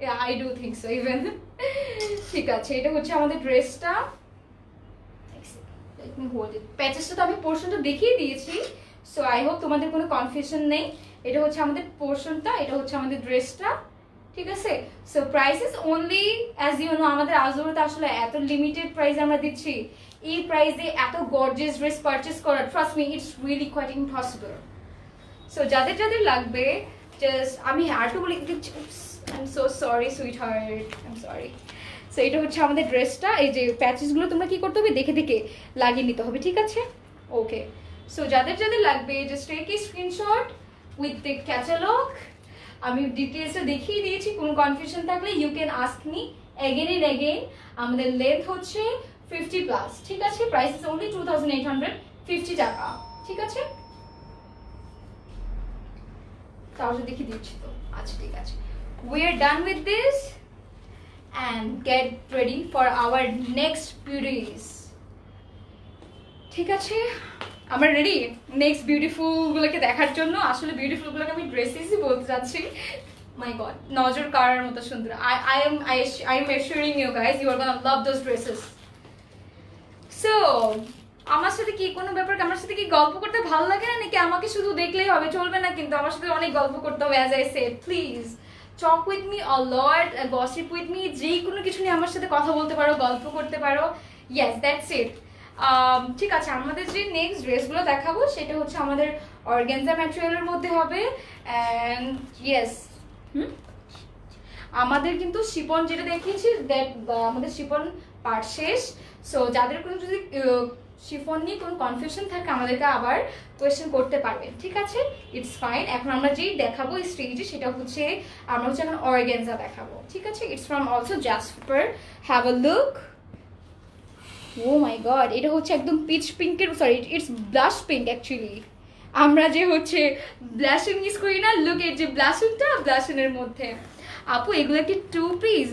Yeah, I do think so even. ঠিক আছে, এটা হচ্ছে আমাদের ড্রেসটা। Let me hold it. প্যাচেসটা তো আমি পোর্শনটা দেখিয়ে দিয়েছি, সো আই হোপ তোমাদের কোনো কনফিউশন নেই। এটা হচ্ছে আমাদের পোর্শনটা, এটা হচ্ছে আমাদের ড্রেসটা, ঠিক আছে। So price is only as you know, আমাদের আজরতে আসলে এত লিমিটেড প্রাইস আমরা দিচ্ছি। এই প্রাইসে এত গর্জিয়াস ড্রেস পারচেস করা, trust me, it's really quite impossible. So যাদের যাদের লাগবে, জাস্ট আমি আরেকটু বলি, I am so sorry sweetheart, I am sorry. So এটা হচ্ছে আমাদের ড্রেসটা। এই যে প্যাচেসগুলো তোমরা কি করতে হবে, দেখে দেখে লাগিয়ে নিতে হবে, ঠিক আছে। ওকে, সো যাদের যাদের লাগবে, just take a screenshot with the catalogue. আমি ডিটেলসটা দেখিয়ে দিয়েছি, কোনো কনফিউশন থাকলে you can ask me again and again. আমাদের লেন্থ হচ্ছে 50 প্লাস, ঠিক আছে। প্রাইস ইজ অনলি 2850 টাকা, ঠিক আছে। তাহলে দেখিয়ে দিচ্ছি তো, আচ্ছা ঠিক আছে। We are done with this and get ready for our next beauties. ঠিক আছে, আমরা রেডি নেক্সট বিউটিফুল গুলোকে দেখার জন্য। আসলে বিউটিফুল গুলোকে আমি ড্রেসেসই বলতে চাচ্ছি। মাই গড, নজর কাড়ার মতো সুন্দর। I am assuring you guys, you are gonna love those dresses. So, আমার সাথে কি কোনো ব্যাপার, আমার সাথে কি গল্প করতে ভালো লাগে না, নাকি আমাকে শুধু দেখলেই হবে? চলবে না কিন্তু, আমার সাথে অনেক গল্প করতে হবে। As I said, please talk with me or lot, gossip with me, যে কোনো কিছু নিয়ে আমার সাথে কথা বলতে পারো, গল্প করতে পারো। Yes, that's it. ঠিক আছে, আমাদের যে নেক্সট ড্রেসগুলো দেখাবো সেটা হচ্ছে আমাদের অর্গানজা ম্যাটেরিয়ালের মধ্যে হবে। অ্যান্ড ইয়েস, আমাদের কিন্তু শিপন যেটা দেখিয়েছি, দ্যাট আমাদের শিপন পার্ট শেষ। সো যাদের কোনো যদি শিফন নিয়ে কোনো কনফিউশন থাকে, আমাদেরকে আবার কোয়েশ্চেন করতে পারবেন, ঠিক আছে। It's fine. এখন আমরা যেই দেখাবো স্টেজে, সেটা হচ্ছে আমরা হচ্ছে এখন অর্গানজা দেখাবো, ঠিক আছে। It's from also Jasper, have a look. Oh my god, এটা হচ্ছে একদম পিচ পিঙ্কের, sorry it's blush pink actually. আমরা যে হচ্ছে ব্লাশিং ইউজ করি না, লুক এর যে ব্লাশিংটা, ব্লাশিংয়ের মধ্যে। আপু এগুলো কি 2 পিস?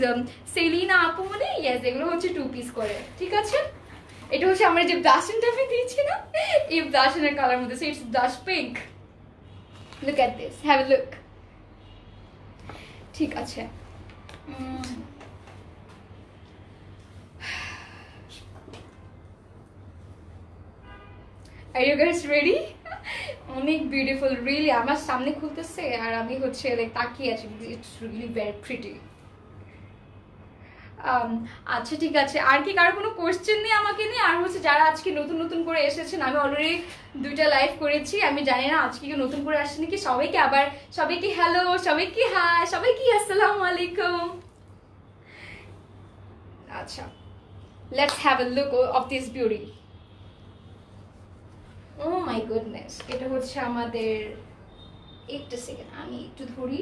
সেলিনা আপু মানে, ইয়েস, এগুলো হচ্ছে 2 পিস করে, ঠিক আছে। এটা হচ্ছে আমরা যে ব্লাশিংটা আমি দিয়েছি না, এই ব্লাশিংয়ের কালার মধ্যে, so it's blush pink. Look at this, have a look, ঠিক আছে। Are you guys ready? অনেক বিউটিফুল, রিয়েলি। আমার সামনে খুলতেছে আর আমি হচ্ছে তাকিয়ে আছি। It's really very pretty. আচ্ছা ঠিক আছে, আর কি কারো কোনো কোয়েশ্চেন নেই আমাকে নিয়ে? আর হচ্ছে যারা আজকে নতুন নতুন করে এসেছেন, আমি অলরেডি 2টা লাইভ করেছি, আমি জানি না আজকে কেউ নতুন করে আসছে নাকি। সবাইকে আবার, সবাইকে হ্যালো, সবাইকে হাই, সবাইকে আসসালামু আলাইকুম। আচ্ছা, let's have a look of this beauty. Oh my goodness, এটা হচ্ছে আমাদের, একটা সেকেন্ড আমি একটু ধরি।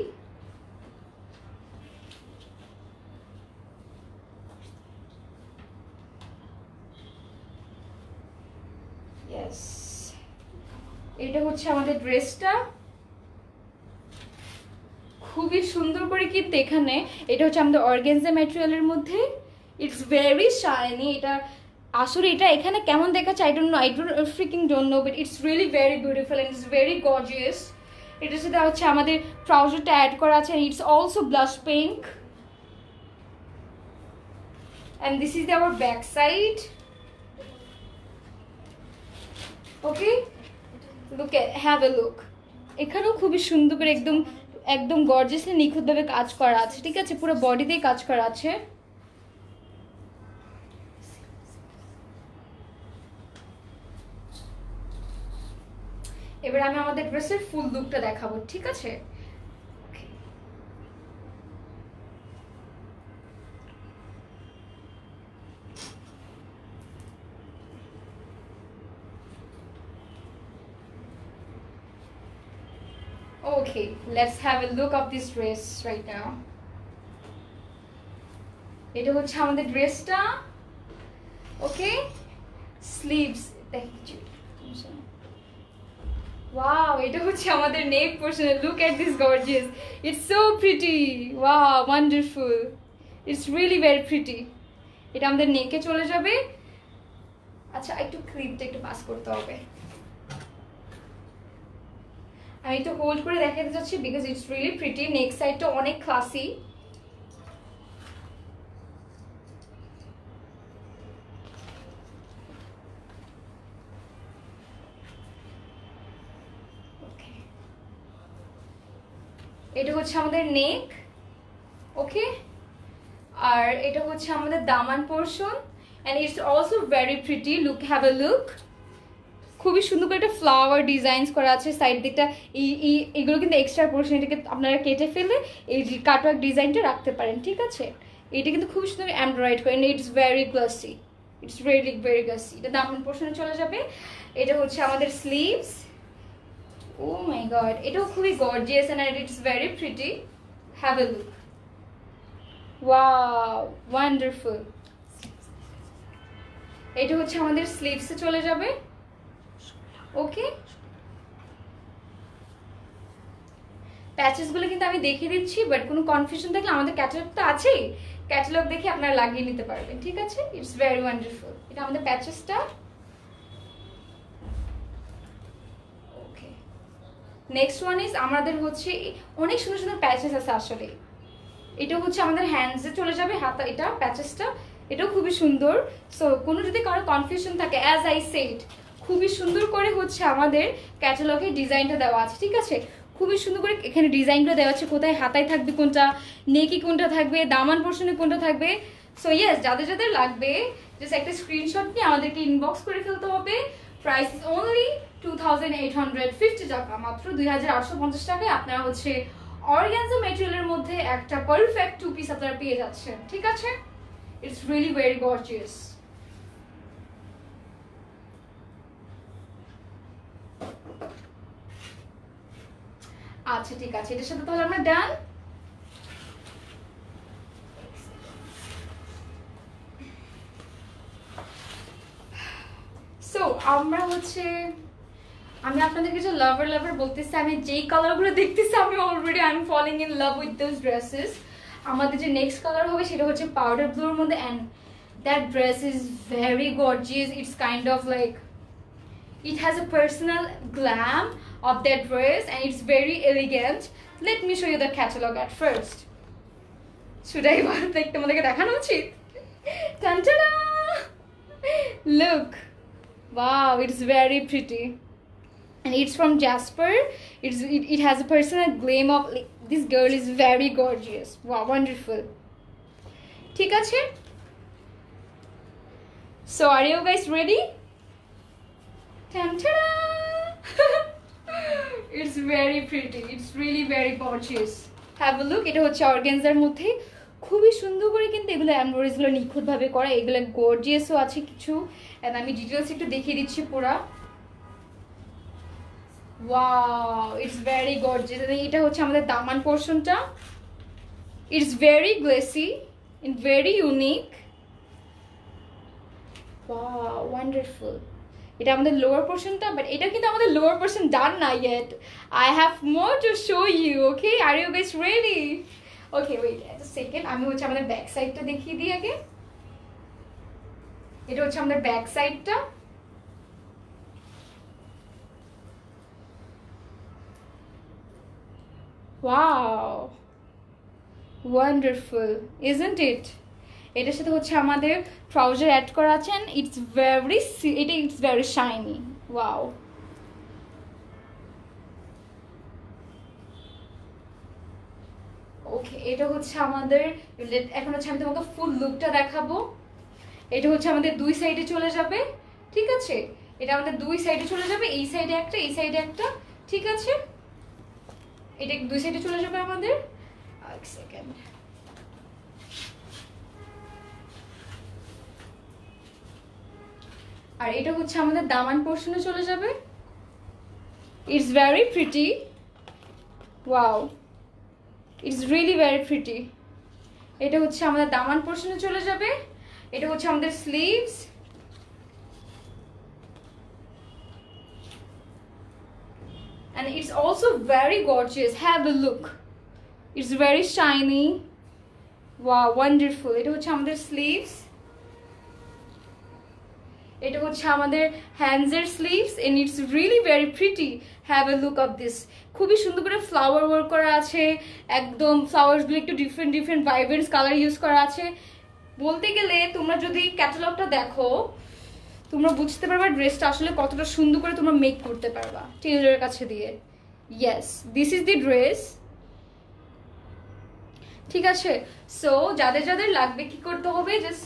ইয়েস, এটা হচ্ছে আমাদের ড্রেসটা, খুবই সুন্দর করে কিন্তু এখানে। এটা হচ্ছে আমাদের অর্গানজা ম্যাটেরিয়ালের মধ্যে, ইটস ভেরি শাইনি। এটা আসলে এটা এখানে কেমন দেখাচ্ছে, I don't freaking don't know, but it's really very beautiful and it's very gorgeous. এটার সাথে হচ্ছে আমাদের ট্রাউজারটা অ্যাড করা আছে, it's also blush pink. And this is our back side. Okay, look at, have a look. এখানেও খুবই সুন্দর করে একদম একদম গর্জিয়াসলি নিখুঁতভাবে কাজ করা আছে, ঠিক আছে, পুরো বডিতেই কাজ করা আছে। এবার আমি আমাদের ড্রেসের ফুল লুকটা দেখাবো, ঠিক আছে। Okay, let's have a look of this dress right now. এটা হচ্ছে আমাদের ড্রেসটা, ওকে। স্লিভস দেখি, ওয়াও, এটা হচ্ছে আমাদের neck portion. Look at this gorgeous, it's so pretty, wow, wonderful, it's really very pretty. এটা আমাদের নেকে চলে যাবে। আচ্ছা, একটু ক্লিপটা একটু পাস করতে হবে। আমি তো হোল্ড করে দেখাতে চাচ্ছি বিকজ ইটস রিয়েলি প্রিটি। নেক সাইডটা অনেক ক্লাসি। এটা হচ্ছে আমাদের নেক, ওকে। আর এটা হচ্ছে আমাদের দামান পোরশন, and it's also very pretty. Look, have a look. খুবই সুন্দর করে একটা ফ্লাওয়ার ডিজাইনস করা আছে সাইড দিকটা। এগুলো কিন্তু এক্সট্রা পোরশন, এটাকে আপনারা কেটে ফেলে এই কাটওয়ার্ক ডিজাইনটা রাখতে পারেন, ঠিক আছে। এটা কিন্তু খুবই সুন্দর এমব্রয়েড করে, it's very glassy, it's really very glassy. এটা দামান পোরশনে চলে যাবে। এটা হচ্ছে আমাদের স্লিভস। Oh my god, এটাও খুবই gorgeous and it's very pretty. Have a look. Wow, wonderful. এটা হচ্ছে আমাদের স্লিভসে চলে যাবে, ওকে। প্যাচেসগুলো কিন্তু আমি দেখিয়ে দিচ্ছি, বাট কোনো কনফিউশন থাকলে আমাদের ক্যাটালগ তো আছেই, ক্যাটালগ দেখে আপনারা লাগিয়ে নিতে পারবেন, ঠিক আছে। It's very wonderful. এটা আমাদের প্যাচেসটা। নেক্সট ওয়ান ইজ আমাদের হচ্ছে অনেক সুন্দর সুন্দর প্যাচেস আছে আসলে। এটা হচ্ছে আমাদের হ্যান্ডসে চলে যাবে, হাতা, এটা প্যাচেসটা, এটাও খুবই সুন্দর। সো কোনো যদি কারো কনফিউশন থাকে, অ্যাজ আই সেড, খুবই সুন্দর করে হচ্ছে আমাদের ক্যাটালগে ডিজাইনটা দেওয়া আছে, ঠিক আছে। খুবই সুন্দর করে এখানে ডিজাইনটা দেওয়া আছে, কোথায় হাতায় থাকবে কোনটা, নেকি কোনটা থাকবে, দামান পোরশনে কোনটা থাকবে। সো ইয়েস, যাদের যাদের লাগবে জাস্ট একটা স্ক্রিনশট নিয়ে আমাদেরকে ইনবক্স করে ফেলতে হবে। প্রাইস ইজ অনলি 2850 টাকা, মাত্র 2850 টাকায় আপনারা হচ্ছে অর্গানজা ম্যাটেরিয়ালের মধ্যে একটা পারফেক্ট টু পিস আপনারা পেয়ে যাচ্ছেন, ঠিক আছে। It's really very gorgeous. আচ্ছা, ঠিক আছে, এটার সাথে তাহলে আমরা ডান। সো আমরা হচ্ছে, আমি আপনাদেরকে যে লাভার বলতেছি, আমি যেই কালারগুলো দেখতেছি আমি already I am falling in love with those dresses. আমাদের যে নেক্সট কালার হবে সেটা হচ্ছে পাউডার ব্লুর মধ্যে, and that dress is very gorgeous. It's kind of like, it has a personal glam of that dress and it's very elegant. Let me show you the catalog at first. Should I like তোমাদেরকে দেখানো উচিত? Tantana! Look, wow, it's very pretty. And it's from Jasper. It has a personal gleam of like, this girl is very gorgeous. Wow, wonderful. ঠিক আছে? So are you guys ready? Tantana! It's very pretty. It's really very gorgeous. Have a look. এটা হচ্ছে অর্গানজার মধ্যে খুবই সুন্দর করে কিন্তু এগুলো এমব্রয়ডারিগুলো নিখুঁতভাবে করা, এগুলো গর্জিয়াসও আছে কিছু। এন্ড আমি ডিটেইলস একটু দেখিয়ে দিচ্ছি পুরা। Wow, it's very gorgeous. এটা হচ্ছে আমাদের দামান পোরশনটা। It's very glossy and very unique. Wow, wonderful. এটা আমাদের লোয়ার পোরশনটা, বাট এটা কিন্তু আমাদের লোয়ার পোরশন ডান না yet. I have more to show you, okay. Are you guys ready? Okay, wait একটা সেকেন্ড, আমি হচ্ছে আমাদের ব্যাক সাইডটা দেখিয়ে দিই আগে। এটা হচ্ছে আমাদের ব্যাক সাইডটা। Wow, wonderful isn't it? এটার সাথে হচ্ছে আমাদের ট্রাউজার অ্যাড করা আছে, and it's very shiny. Wow, okay, এটা হচ্ছে আমাদের, এখন হচ্ছে আমি তোমাকে ফুল লুকটা দেখাবো। এটা হচ্ছে আমাদের দুই সাইডে চলে যাবে, ঠিক আছে? এটা আমাদের দুই সাইডে চলে যাবে, এই সাইডে একটা, এই সাইডে একটা, ঠিক আছে? এটা দুই সাইডে চলে যাবে আমাদের। এক সেকেন্ড, আর এটা হচ্ছে আমাদের দামান পোর্শনে চলে যাবে। It's very pretty, wow, it's really very pretty. এটা হচ্ছে আমাদের দামান পোর্শনে চলে যাবে। এটা হচ্ছে আমাদের sleeves, and it's also very gorgeous. Have a look, it's very shiny. Wow, wonderful. এটা হচ্ছে আমাদের স্লিভস, এটা হচ্ছে আমাদের হ্যান্ডসের sleeves, and it's really very pretty. Have a look of this. খুবই সুন্দর করে ফ্লাওয়ার ওয়ার্ক করা আছে, একদম ফ্লাওয়ার্সগুলো একটু ডিফারেন্ট ভাইব্রেন্ট কালার ইউজ করা আছে। বলতে গেলে তোমরা যদি ক্যাটালগটা দেখো, তোমরা বুঝতে পারবা ড্রেসটা আসলে কতটা সুন্দর করে তোমরা মেক করতে পারবা টেইলরের কাছে দিয়ে। Yes, this is the dress, ঠিক আছে? সো যাদের যাদের লাগবে কি করতে হবে, জাস্ট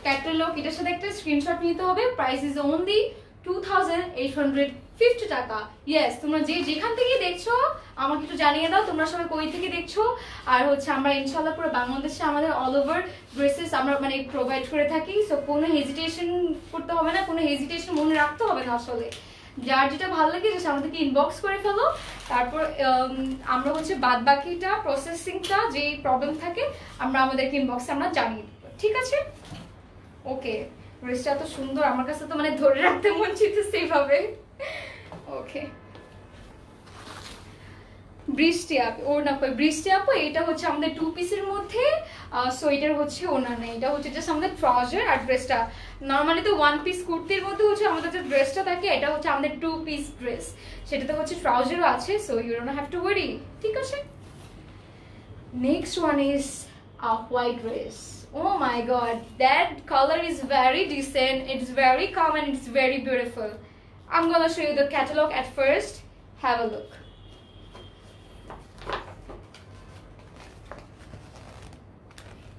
ক্যাটালগ এটার সাথে একটা স্ক্রিনশট নিতে হবে। প্রাইস ইজ অনলি 2850 টাকা। ইয়েস, তোমরা যেখান থেকে দেখছো আমাকে একটু জানিয়ে দাও তোমরা সবাই কই থেকে দেখছো। আর হচ্ছে আমরা ইনশাল্লাহ পুরো বাংলাদেশে আমাদের অল ওভার ড্রেসেস আমরা মানে প্রোভাইড করে থাকি। সো কোনো হেজিটেশন করতে হবে না, কোনো হেজিটেশন মনে রাখতে হবে না। আসলে যার যেটা ভালো লাগে জাস্ট আমাদেরকে ইনবক্স করে ফেলো। তারপর আমরা হচ্ছে বাদ বাকিটা প্রসেসিংটা যেই প্রবলেম থাকে আমরা আমাদেরকে ইনবক্সে আমরা জানিয়ে দেবো, ঠিক আছে? ওকে, ড্রেসটা এত সুন্দর, আমার কাছে তো মানে ধরে রাখতে মন চাইতেছে এইভাবে। ওকে, বৃষ্টি আপু, ওড়না কই বৃষ্টি আপু? এটা হচ্ছে আমাদের টু পিসের মধ্যে। সো এটার হচ্ছে ওড়না নেই, এটা হচ্ছে জাস্ট আমাদের ট্রাউজার। আর ড্রেসটা নর্মালি তো ওয়ান পিস কুর্তির মধ্যে হচ্ছে আমাদের যে ড্রেসটা থাকে এটা হচ্ছে আমাদের টু পিস ড্রেস, সেটাতে হচ্ছে ট্রাউজারও আছে। So you don't have to worry, ঠিক আছে? Next one is a white dress. Oh my god, that color is very decent, it's very calm and it's very beautiful. I'm gonna show you the catalog at first. Have a look.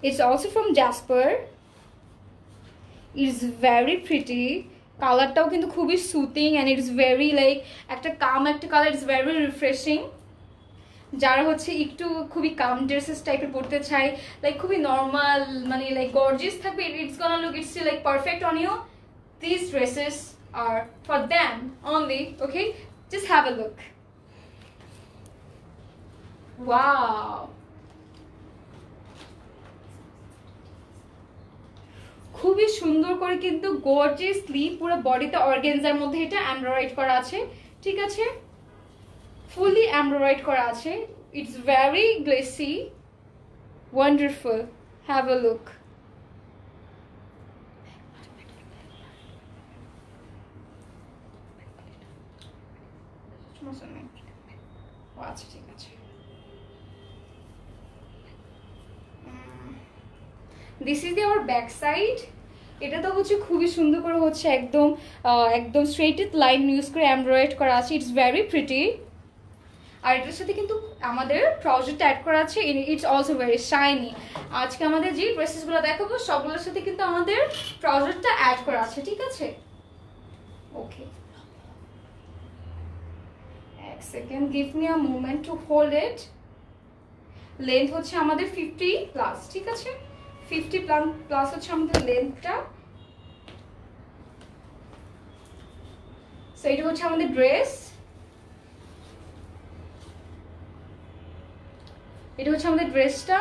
It's also from Jasper. It's very pretty. কালারটাও কিন্তু খুবই soothing and it's very like একটা কাম একটা কালার, it's very refreshing. যারা হচ্ছে একটু খুবই কাম ড্রেসেস টাইপের পড়তে চাই, লাইক খুবই নর্মাল মানে লাইক গর্জিয়াস থাকবে, it's gonna look it's like perfect on you, this dresses are for them only. Okay, just have a look. Wow, খুবই সুন্দর করে কিন্তু গর্জিয়াসলি পুরো বডিতে অর্গানজার মধ্যে এটা এমব্রয়ডারি করা আছে, ঠিক আছে? ফুলি এমব্রয়ডারি করা আছে। It's very glossy, wonderful. Have a look. আচ্ছা, ঠিক আছে। This is our back side. এটা তো হচ্ছে খুবই সুন্দর করে হচ্ছে একদম একদম স্ট্রেটেড লাইন ইউজ করে এমব্রয়ডারি করা আছে। It's very pretty. আর এটার সাথে কিন্তু আমাদের ট্রাউজারটা অ্যাড করা আছে, ইটস অলসো ভেরি শাইনি। আজকে আমাদের যে ড্রেসেসগুলো দেখাবো সবগুলোর সাথে কিন্তু আমাদের ট্রাউজারটা অ্যাড করা আছে, ঠিক আছে? ওকে, এক second, give me a moment to hold it. Length হচ্ছে আমাদের 50+, ঠিক আছে? 50+ হচ্ছে আমাদের লেন্থটা। সো এটা হচ্ছে আমাদের ড্রেস, এটা হচ্ছে আমাদের ড্রেসটা।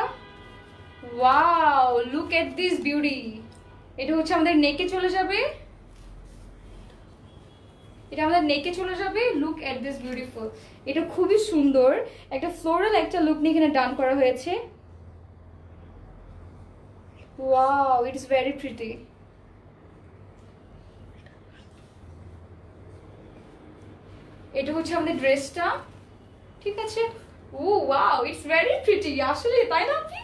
Wow, look at this beauty. এটা হচ্ছে আমাদের নেকে চলে যাবে, এটা আমাদের নেকে চলে যাবে। Look at this beautiful. এটা খুবই সুন্দর, একটা ফ্লোরাল একটা লুক নিয়ে এখানে ডান করা হয়েছে। Wow, it's very pretty. এটা হচ্ছে আমাদের ড্রেসটা, ঠিক আছে? ও ওয়াও, ইটস ভেরি প্রিটি। আসলে তাই না আপনি?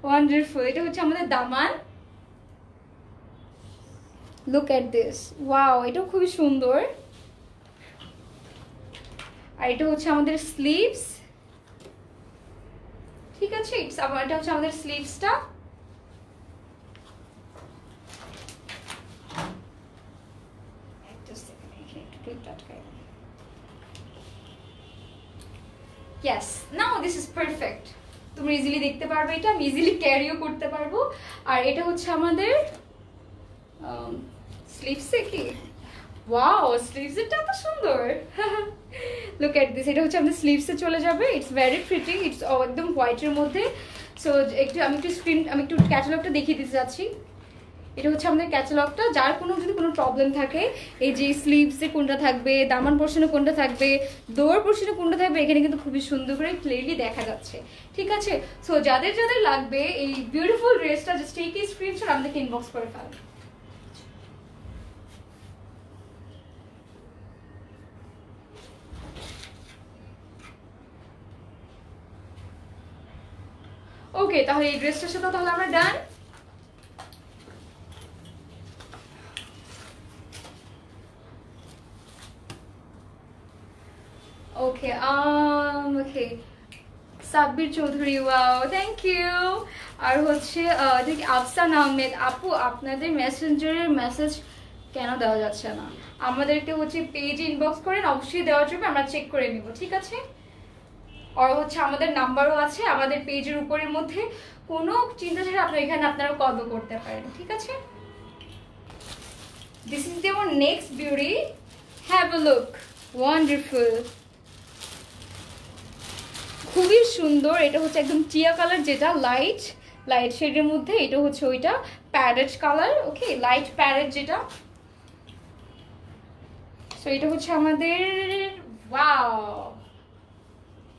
ওয়ান্ডারফুল। এটা হচ্ছে আমাদের দামান। লুক এট দিস, ওয়াও, এটাও খুবই সুন্দর। আর এটা হচ্ছে আমাদের স্লিভস, ঠিক আছে। এটা হচ্ছে আমাদের স্লিভসটা। Yes, now this is perfect. তোমরা ইজিলি দেখতে পারবে, এটা আমি ইজিলি ক্যারিও করতে পারবো। আর এটা হচ্ছে আমাদের স্লিভসে কি, ওয়াও, স্লিভসটা এত সুন্দর। লুক এট দিস, এটা হচ্ছে আমাদের স্লিভসে চলে যাবে। ইটস ভেরি প্রিটি, ইটস একদম হোয়াইটের মধ্যে। সো আমি একটু ক্যাটালগটা দেখিয়ে দিতে যাচ্ছি। এটা হচ্ছে আমাদের ক্যাটালগটা। যার যদি কোনো প্রবলেম থাকে, এই যে স্লিভসে কোনটা থাকবে, দামান পোর্শনে কোনটা থাকবে, দোর পোর্শনে কোনটা থাকবে, এখানে কিন্তু খুবই সুন্দর করে ক্লিয়ারলি দেখা যাচ্ছে, ঠিক আছে। সো যাদের লাগবে এই বিউটিফুল ড্রেসটা, জাস্ট টেক এ স্ক্রিনশট, আমাদেরকে ইনবক্স করে ফেলো। ওকে, তাহলে এই ড্রেসটার সাথে তাহলে আমরা done. Okay, okay, Sabbir Chowdhury, wow, thank you. আর হচ্ছে আফসান আহমেদ আপু, আপনাদের মেসেঞ্জারের মেসেজ কেন দেওয়া যাচ্ছে না? আমাদেরকে হচ্ছে পেজে ইনবক্স করেন, অবশ্যই দেওয়া যাবে, আমরা চেক করে নিব, ঠিক আছে। আর হচ্ছে আমাদের নাম্বারও আছে আমাদের পেজের উপরের মধ্যে, কোনো চিন্তা ছাড়া আপনারা কল করতে পারেন, ঠিক আছে। দিস ইজ দেওয়ার next beauty, have a look, wonderful, খুবই সুন্দর। এটা হচ্ছে একদম টিয়া কালার, যেটা লাইট শেডের মধ্যে। এটা হচ্ছে ওইটা প্যারেট কালার, ওকে, লাইট প্যারেট যেটা। সো এটা হচ্ছে আমাদের, ওয়াও,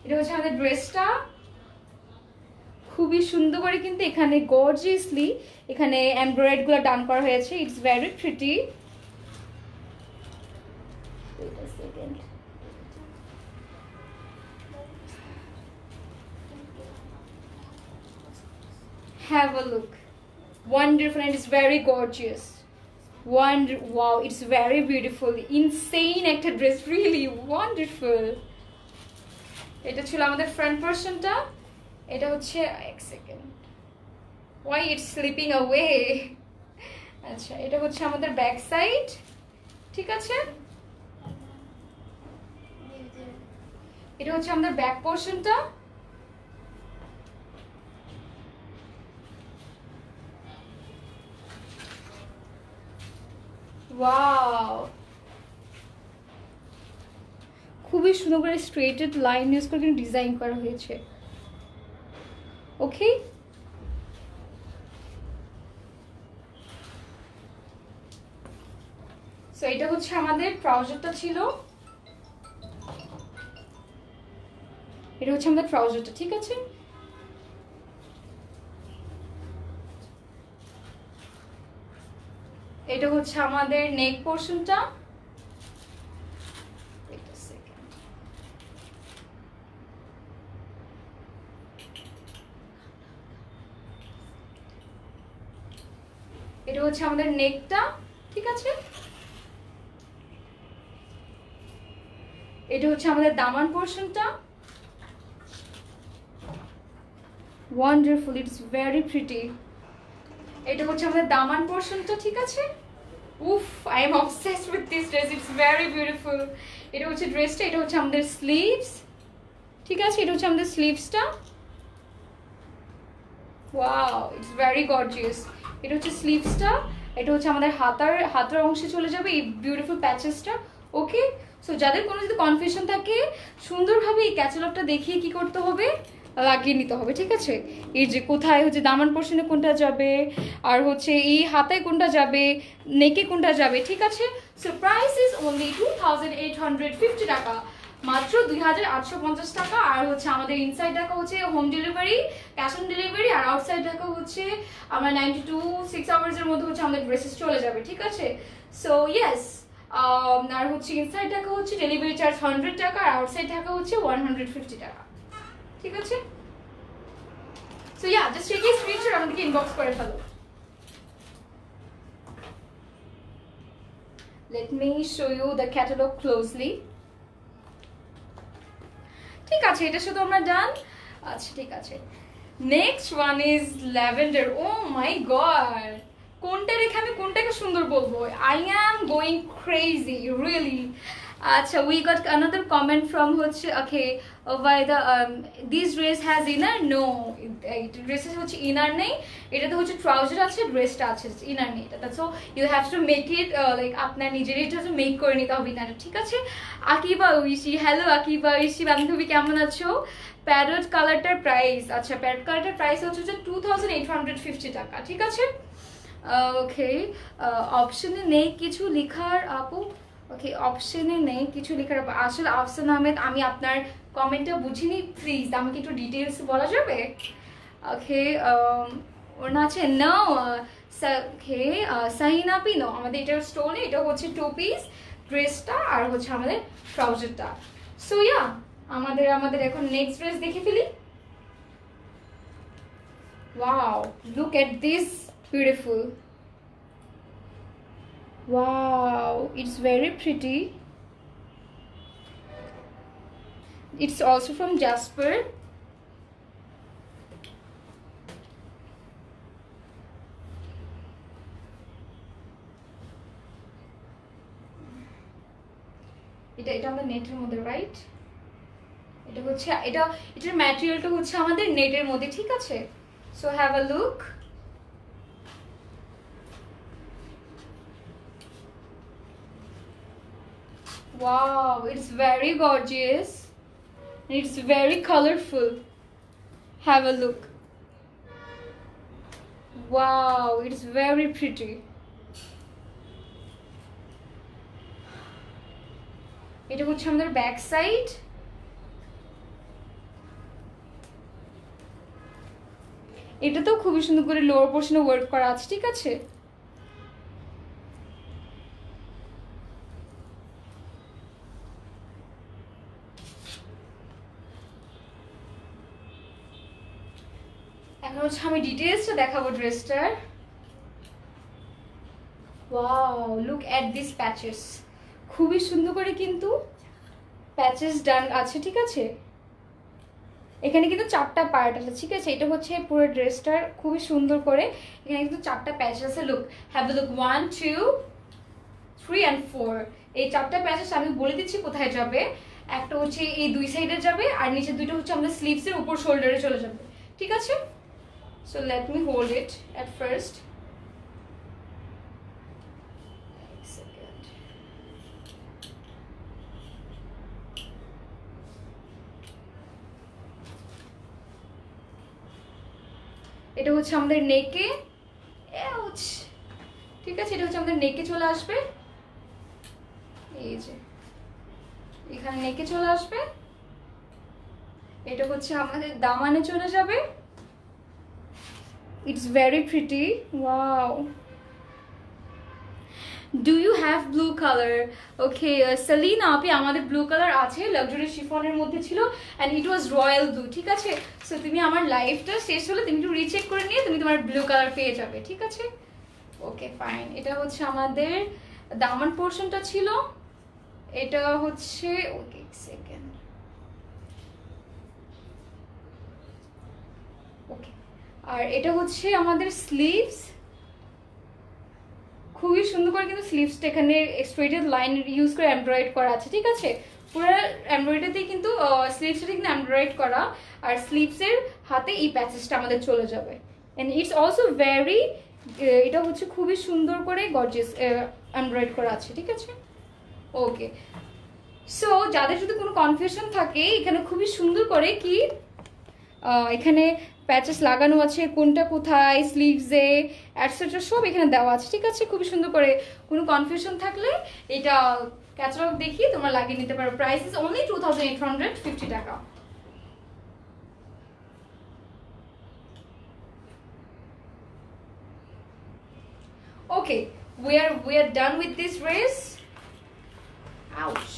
এটা হচ্ছে আমাদের ড্রেসটা। খুবই সুন্দর করে কিন্তু এখানে গর্জিয়াসলি এখানে এমব্রয়ডারি গুলো ডান করা হয়েছে। It's very pretty. Have a look, wonderful, and it's very gorgeous. Wow, it's very beautiful, insane একটা dress, really wonderful. এটা ছিল আমাদের ফ্রন্ট পোরশনটা। এটা হচ্ছে, এক second, why it's slipping away. আচ্ছা, এটা হচ্ছে আমাদের ব্যাক সাইড, ঠিক আছে। এটা হচ্ছে আমাদের ব্যাক পোরশনটা। ওয়াও, খুবই সুন্দর করে স্ট্রেটেড লাইন ইউজ করে ডিজাইন করা হয়েছে, ওকে। সো এটা হচ্ছে আমাদের ট্রাউজারটা ছিল, এটা হচ্ছে আমাদের ট্রাউজারটা, ঠিক আছে। এটা হচ্ছে আমাদের নেক পোরশনটা। এটা হচ্ছে আমাদের নেকটা, ঠিক আছে। এটা হচ্ছে আমাদের দামান পোরশনটা। Wonderful, it's very pretty. এটা হচ্ছে আমাদের দামান পোরশনটা, ঠিক আছে। উফ, I am obsessed with this dress, it's very beautiful. এটা হচ্ছে ড্রেসটা, এটা হচ্ছে আমাদের স্লিভস, ঠিক আছে। এটা হচ্ছে আমাদের স্লিভসটা। Wow, it's very gorgeous. এটা হচ্ছে স্লিভসটা। এটা হচ্ছে আমাদের হাতার অংশে চলে যাবে এই বিউটিফুল প্যাচেসটা, ওকে। সো যাদের কোনো যদি কনফিউশন থাকে, সুন্দরভাবে এই ক্যাটালগটা দেখিয়ে কি করতে হবে, লাগিয়ে নিতে হবে, ঠিক আছে। এই যে কোথায় হচ্ছে দামান পোরশনে কোনটা যাবে, আর হচ্ছে এই হাতায় কোনটা যাবে, নেকে কোনটা যাবে, ঠিক আছে। সো প্রাইস ইজ অনলি 2850 টাকা, মাত্র 2850 টাকা। আর হচ্ছে আমাদের ইনসাইড টাকা হচ্ছে home delivery, cash on delivery. আর আউটসাইড টাকা হচ্ছে আমরা 6 আওয়ার্সের মধ্যে হচ্ছে আমাদের ড্রেসেস চলে যাবে, ঠিক আছে। সো ইয়েস, আর হচ্ছে ইনসাইড ঢাকা হচ্ছে ডেলিভারি চার্জ 100 টাকা, আর আউটসাইড ঢাকা হচ্ছে 150 টাকা, ঠিক আছে? So yeah, just take a screenshot, আমাদেরকে ইনবক্স করে ফেলো। Let me show you the catalog closely. ঠিক আছে, এটা শুধু আমরা ডান। আচ্ছা ঠিক আছে, next one is lavender. Oh my god, কোনটা রেখে আমি কোনটাকে সুন্দর বলবো? I am going crazy really. আচ্ছা, we got another comment from হচ্ছে okay by the this dress has inner. No, dresses হচ্ছে ইনার নেই, এটাতে হচ্ছে ট্রাউজার আছে, ড্রেসটা আছে, ইনার নেই এটা। So you have to make it like আপনার নিজের এটা মেক করে নিতে হবে ইনারটা, ঠিক আছে? আকিবা ঐশী, হ্যালো আকিবা ঐশী বান্ধবী, কেমন আছো? প্যারট কালারটার প্রাইস, আচ্ছা প্যারট কালারটার প্রাইস হচ্ছে 2850 টাকা, ঠিক আছে? ওকে, অপশনে নেই কিছু লেখার আপু। ওকে, অপশনে নেই কিছু লেখার আপু। আসলে আফসান আহমেদ, আমি আপনার কমেন্টটা বুঝিনি, প্লিজ আমাকে একটু ডিটেলস বলা যাবে? ওকে, ওর না আছে নো, ওকে সাহিনা পিনো, আমাদের এটার স্টোনে, এটা হচ্ছে 2 পিস ড্রেসটা আর হচ্ছে আমাদের ট্রাউজারটা। সো ইয়া, আমাদের এখন নেক্সট ড্রেস দেখে ফেলি। Wow, look at this beautiful. Wow, it's very pretty. It's also from Jasper. এটা আমাদের নেটের মধ্যে, রাইট? এটা হচ্ছে এটার ম্যাটেরিয়ালটা হচ্ছে আমাদের নেটের মধ্যে, ঠিক আছে? So have a look. Wow, it's very gorgeous. It's very colorful. Have a look. Wow, it's very pretty. এটা হচ্ছে আমাদের ব্যাক সাইড। এটা তো খুবই সুন্দর করে লোয়ার পোর্শনে ওয়ার্ক করা আছে, ঠিক আছে? এখন হচ্ছে আমি ডিটেইলসটা দেখাবো ড্রেসটার। Wow, look at this patches, খুবই সুন্দর করে কিন্তু প্যাচেস ডান আছে, ঠিক আছে? এখানে কিন্তু 4টা পার্ট আছে, ঠিক আছে? এটা হচ্ছে পুরো ড্রেসটার খুবই সুন্দর করে, এখানে কিন্তু 4টা প্যাচ আছে। Look, have a look, 1 2 3 and 4। এই 4টা প্যাচেস আমি বলে দিচ্ছি কোথায় যাবে। একটা হচ্ছে এই 2 সাইডে যাবে, আর নিচে দুটো হচ্ছে আমাদের স্লিভসের উপর শোল্ডারে চলে যাবে, ঠিক আছে? So let me hold it at first. Second. এটা হচ্ছে আমাদের নেকে, ঠিক আছে? এটা হচ্ছে আমাদের নেকে চলে আসবে, এই যে এখানে নেকে চলে আসবে। এটা হচ্ছে আমাদের দামানে চলে যাবে। It's very pretty. Wow. Do you have blue color? Okay, Selina আপনি, আমাদের ব্লু কালার আছে, লাক্সারি শিফনের মধ্যে ছিল, and it was royal blue, ঠিক আছে? সো তুমি আমার লাইফটা শেষ হলে তুমি একটু রিচেক করে নিয়ে তুমি তোমার ব্লু কালার পেয়ে যাবে, ঠিক আছে? Okay fine. এটা হচ্ছে আমাদের দামান পোর্শনটা ছিল, এটা হচ্ছে ওকে সেকেন্ড, ওকে। আর এটা হচ্ছে আমাদের স্লিভস, খুবই সুন্দর করে কিন্তু স্লিভসটা এখানে স্ট্রেটেড লাইন ইউজ করে এমব্রয়েড করা আছে, ঠিক আছে? পুরো এমব্রয়েডারিতে কিন্তু স্লিভসটা কিন্তু এমব্রয়েড করা, আর স্লিভসের হাতে এই প্যাচেসটা আমাদের চলে যাবে। এন্ড ইটস অলসো ভেরি, এটা হচ্ছে খুবই সুন্দর করে গর্জিয়াস এমব্রয়েড করা আছে, ঠিক আছে? ওকে, সো যাদের যদি কোনো কনফিউশন থাকে, এখানে খুবই সুন্দর করে কি এখানে প্যাচেস লাগানো আছে, কোনটা কোথায় স্লিভসে এটসেট্রা সব এখানে দেওয়া আছে, ঠিক আছে? খুবই সুন্দর করে, কোনো কনফিউশন থাকলে এটা ক্যাটালগ দেখিয়ে তোমরা লাগিয়ে নিতে পারো। প্রাইস ইজ অনলি 2850 টাকা। Okay, we are done with this dress. ouch.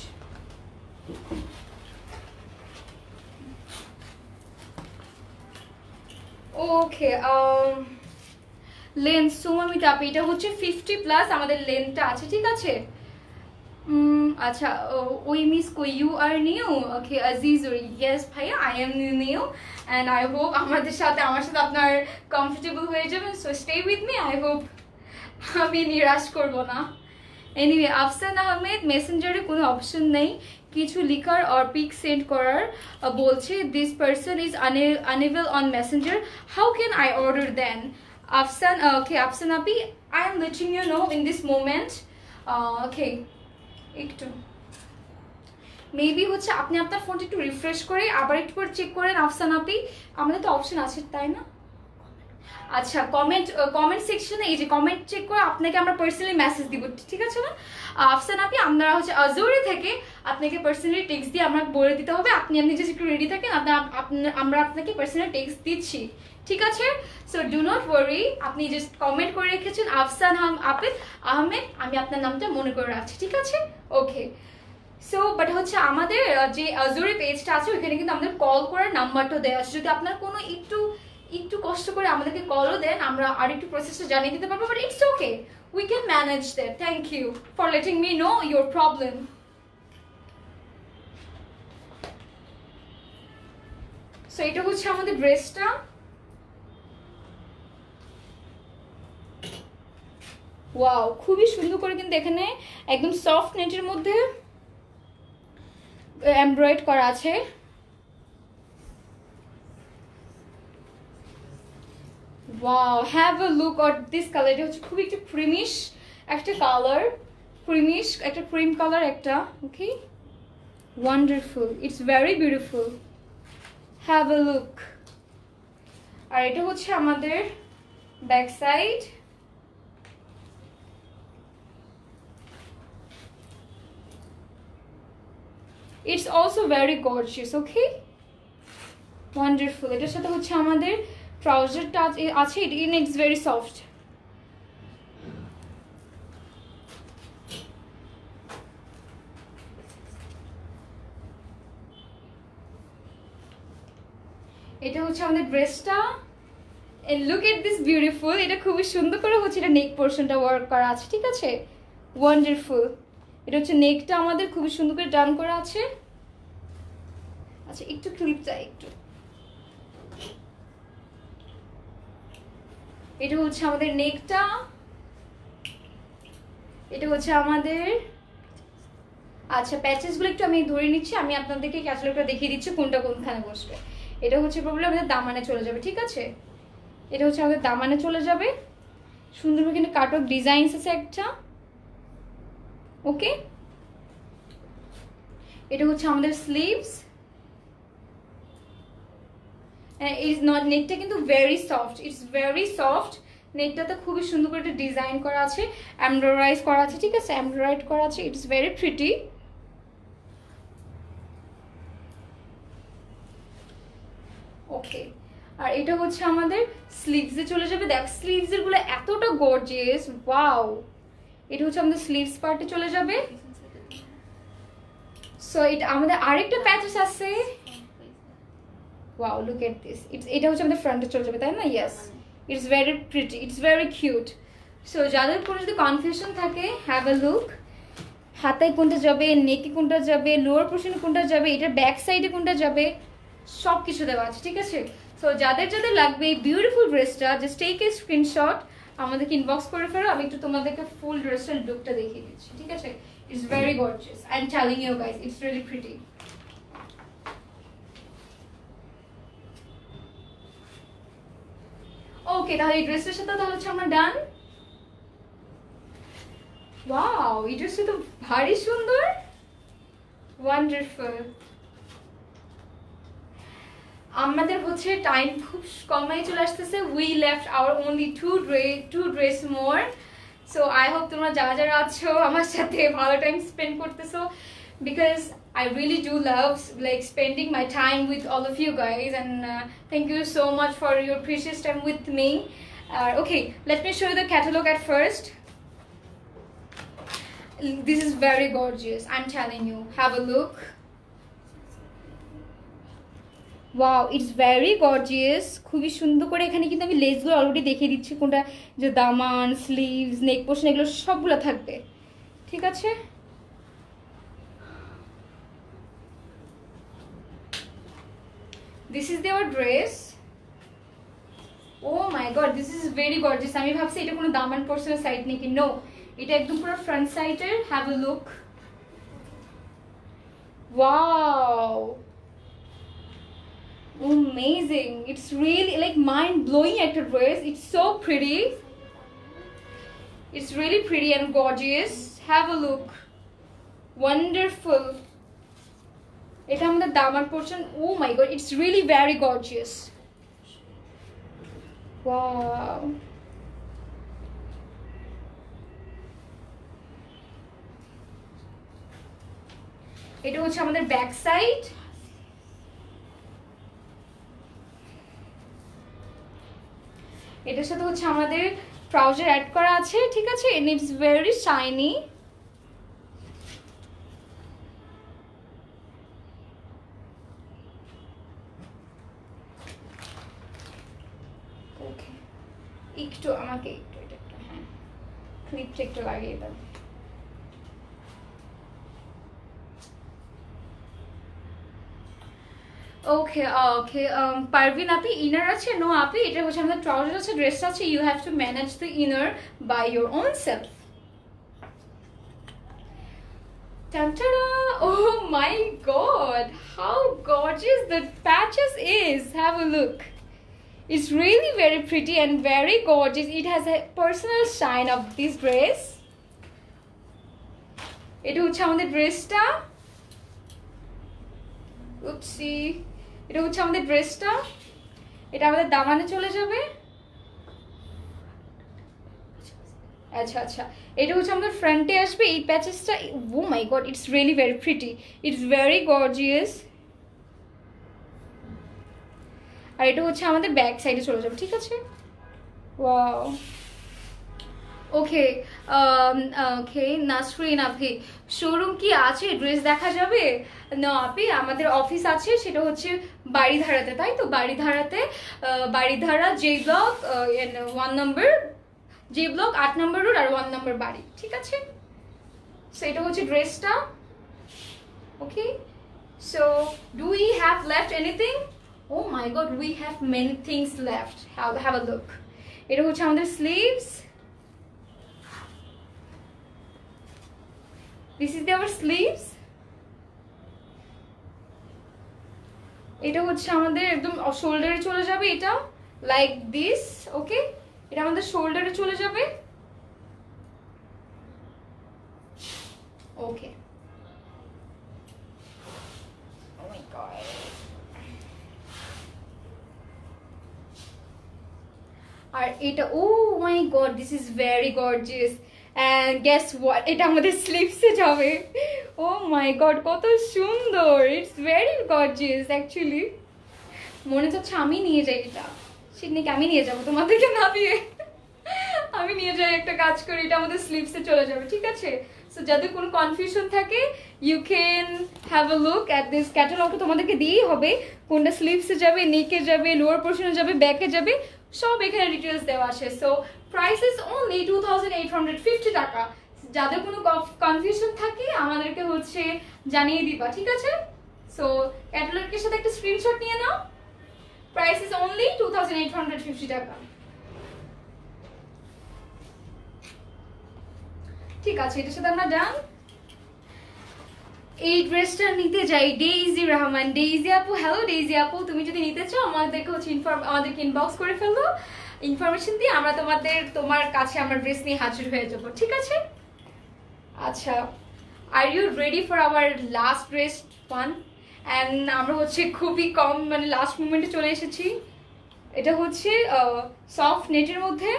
Okay, length সুমামি টাপি এটা হচ্ছে 50 প্লাস আমাদের লেন্থটা আছে, ঠিক আছে। আচ্ছা, ওই মিস কই you are new? Okay Aziz, yes ভাইয়া I am new and I hope আমার সাথে আপনার কমফোর্টেবল হয়ে যাবেন। So stay with me, I hope আমি নিরাশ করব না। এনিওয়ে, আফসান আহমেদ, মেসেঞ্জারে কোনো অপশন নেই কিছু লিখার অর পিক সেন্ড করার, বলছে this person is unable on messenger, how can I order then? Afsan, okay, Afsan Api, I am letting you know in this moment. Okay, একটু মেবি হচ্ছে আপনি আপনার ফোনটা একটু রিফ্রেশ করে আবার একটু করে চেক করেন আফসান আপি, আমাদের তো অপশন আছে তাই না? আচ্ছা, কমেন্ট সেকশনে এই যে কমেন্ট চেক করে আপনাকে আমরা পার্সোনালি মেসেজ দিব, ঠিক আছে না আফসান আপি? আপনারা হচ্ছে আজুরি থেকে আপনাকে পার্সোনালি টেক্সট দিয়ে আমরা বলে দিতে হবে, আপনি জাস্ট একটু রেডি থাকেন, আমরা আপনাকে পার্সোনালি টেক্সট দিচ্ছি, ঠিক আছে? সো ডু নট ওয়ারি, আপনি জাস্ট কমেন্ট করে রেখেছেন আফসান আহমেদ, আমি আপনার নামটা মনে করে রাখছি, ঠিক আছে? ওকে, সো বাট হচ্ছে আমাদের যে আজুরি পেজটা আছে ওইখানে কিন্তু আমাদের কল করার নাম্বারটা দেওয়া আছে, যদি আপনার কোনো একটু কষ্ট করে আমাদেরকে কলও দেন, আমরা আর একটু প্রসেসটা জানিয়ে দিতে পারবো, but it's okay, we can manage that. Thank you for letting me know your problem. So এটা হচ্ছে আমাদের ড্রেসটা, ওয়াও খুবই সুন্দর করে কিন্তু এখানে একদম সফট নেটের মধ্যে এমব্রয়েড করা আছে। Wow, have a look at this colour, এটা হচ্ছে খুবই একটু ক্রিমিশ একটা কালার, একটা ক্রিম কালার একটা, okay wonderful, it's very beautiful, have a look. আর এটা হচ্ছে আমাদের back side, it's also very gorgeous, okay, wonderful। এটার সাথে হচ্ছে আমাদের ট্রাউজারটা আছে, it's very soft। এটা হচ্ছে আমাদের ড্রেসটা, and look at this beautiful, এটা খুবই সুন্দর করে হচ্ছে এটা নেক পোরশনটা ওয়ার্ক করা আছে, ঠিক আছে, ওয়ান্ডারফুল। এটা হচ্ছে নেকটা আমাদের খুবই সুন্দর করে ডান করা আছে। আচ্ছা, একটু ক্লিপ চাই একটু। এটা হচ্ছে আমাদের নেকটা, এটা হচ্ছে আমাদের, আচ্ছা প্যাচেসগুলো একটু আমি ধরে নিচ্ছি, আমি আপনাদেরকে ক্যাটালগটা দেখিয়ে দিচ্ছি কোনটা কোনখানে বসবে। এটা হচ্ছে প্রবলেম আমাদের দামানে চলে যাবে, ঠিক আছে, এটা হচ্ছে আমাদের দামানে চলে যাবে, সুন্দর এখানে কাটক ডিজাইনস আছে একটা, ওকে। এটা হচ্ছে আমাদের স্লিভস, নেকটা কিন্তু very soft, it's very soft, নেকটাতে খুবই সুন্দর করে একটা ডিজাইন করা আছে, এমব্রয়ডারাইজ করা আছে, ঠিক আছে, এমব্রয়ডারি করা আছে, ইটস ভেরি প্রিটি। ওকে, আর এটা হচ্ছে আমাদের স্লিভসে চলে যাবে, দেখ স্লিভসের গুলো এতটা গর্জিয়াস, ওয়াও। এটা হচ্ছে আমাদের স্লিভস পার্টে চলে যাবে। সো এটা আমাদের আরেকটা প্যাচেস আছে, ওয়াও লুক এট দিস, এটা হচ্ছে আমাদের ফ্রন্টে চলে যাবে, তাই না? Yes, it's very pretty, it's very cute. So যাদের কোনো যদি কনফিউশন থাকে, হ্যাভ আ লুক, হাতায় কোনটা যাবে, নেকে কোনটা যাবে, লোয়ার পোর্শনে কোনটা যাবে, এটার ব্যাক সাইডে কোনটা যাবে, সব কিছু দেওয়া আছে, ঠিক আছে। সো যাদের লাগবে এই বিউটিফুল ড্রেসটা, জাস্ট টেক এ স্ক্রিনশট, আমাদেরকে ইনবক্স করে ফেলো, আমি একটু তোমাদেরকে ফুল ড্রেসের লুকটা দেখিয়ে দিচ্ছি, ঠিক আছে। It's very gorgeous, I am telling you guys, it's really pretty. Okay, তাহলে এই ড্রেসটার সাথে তাহলে হচ্ছে আমরা ডান। ওয়াও, এই ড্রেসটা তো ভারী সুন্দর, ওয়ান্ডারফুল। আমাদের হচ্ছে টাইম খুব কমই চলে আসতেছে, we left our only two dress more. So I hope তোমরা যারা আছো আমার সাথে ভালো টাইম স্পেন্ড করতেছো, because I really do love like spending my time with all of you guys, and thank you so much for your precious time with me. Okay, let me show you the catalog at first. This is very gorgeous, I'm telling you. Have a look. Wow, it's very gorgeous. খুবই সুন্দর করে এখানে কিন্তু আমি লেসগুলো অলরেডি দেখিয়ে দিচ্ছি কোনটা, যে দামান, স্লিভস, নেক পোর্শন এগুলো সবগুলো থাকবে, ঠিক আছে। দিস ইজ দেওয়ার dress. Oh my god, this is very gorgeous. আমি ভাবছি এটা কোনো দামান পোর্শনের সাইড নাকি, নো, এটা একদম পুরো ফ্রন্ট সাইডের। Have a look. Wow, amazing. It's really like mind-blowing at a dress. It's so pretty. It's really pretty and gorgeous. Have a look. Wonderful. Eta amader damar portion. Oh my god, it's really very gorgeous. Wow. Eta hocche amader back side. এটার সাথে হচ্ছে আমাদের ট্রাউজার অ্যাড করা আছে, ঠিক আছে, এন্ড ইটস ভেরি শাইনি। ওকে, একটু আমাকে একটু এটা হ্যাঁ ক্লিপটা একটু লাগিয়ে দাও। ওকে ওকে, পারভিন আপি ইনার আছে? নো আপি, এটা হচ্ছে আমাদের ট্রাউজার আছে, ড্রেসটা আছে, you have to manage the inner by your own self. Tantara! Oh my god, how gorgeous the patches is. Have a look. It's really very pretty and very gorgeous. It has a personal shine of this dress. এটা হচ্ছে আমাদের ড্রেসটা। উপসি, এটা হচ্ছে আমাদের ড্রেসটা। এটা আমাদের দামানে চলে যাবে। আচ্ছা আচ্ছা, এটা হচ্ছে আমাদের ফ্রন্টে আসবে এই প্যাচেসটা। Oh my god, it's really very pretty, it's very gorgeous. আর এটা হচ্ছে আমাদের ব্যাক সাইডে চলে যাবে, ঠিক আছে। ওয়াও, ওকে ওকে। নাসরিন আপি, শোরুম কি আছে, ড্রেস দেখা যাবে? না আপি, আমাদের অফিস আছে, সেটা হচ্ছে বাড়িধারাতে, তাই তো, বাড়িধারাতে, Baridhara J block 1 number, J block 8 number road আর 1 নম্বর বাড়ি, ঠিক আছে। সো এটা হচ্ছে ড্রেসটা। Okay, so do we have left anything? Oh my God, we have many things left. Have a look. এটা হচ্ছে আমাদের sleeves. This is our sleeves. এটা হচ্ছে আমাদের একদম শোল্ডারে চলে যাবে, এটা লাইক দিস। ওকে, এটা আমাদের শোল্ডারে চলে যাবে। ওকে, oh my god, আর এটা, oh my god, this is very gorgeous. And guess what, এটা আমাদের স্লিভসে যাবে। ও মাই গড, কত সুন্দর, ইটস ভেরি গর্জিয়াস। অ্যাকচুয়ালি মনে হচ্ছে আমি নিয়ে যাই এটা, সিডনিকে আমি নিয়ে যাবো, তোমাদেরকে না দিয়ে আমি নিয়ে যাই, একটা কাজ করি, এটা আমাদের স্লিভসে চলে যাবে, ঠিক আছে। সো যাদের কোনো কনফিউশন থাকে, you can have a look at this ক্যাটালগটা, তোমাদেরকে দিয়েই হবে কোনটা স্লিভসে যাবে, নেকে যাবে, লোয়ার পোর্শনে যাবে, ব্যাকে যাবে, সব এখানে ডিটেলস দেওয়া আছে। সো প্রাইস ইজ অনলি 2850 টাকা। যাদের কোনো কনফিউশন থাকে আমাদেরকে হচ্ছে জানিয়ে দিবা, ঠিক আছে। সো ক্যাটালগের সাথে একটা স্ক্রিনশট নিয়ে নাও। প্রাইস ইজ অনলি 2850 টাকা, ঠিক আছে। এটার সাথে আমরা ডান। এই ড্রেসটা নিতে যাই ডেইজি রহমান। ডেইজি আপু, হ্যালো ডেইজি আপু, তুমি যদি নিতে চাও আমাদেরকে হচ্ছে আমাদেরকে ইনবক্স করে ফেলো, ইনফরমেশন দিয়ে আমরা তোমার কাছে আমরা ড্রেস নিয়ে হাজির হয়ে যাবো, ঠিক আছে। আচ্ছা, are you ready for our last dress one? And আমরা হচ্ছে খুবই কম মানে লাস্ট মুমেন্টে চলে এসেছি। এটা হচ্ছে সফট নেটের মধ্যে,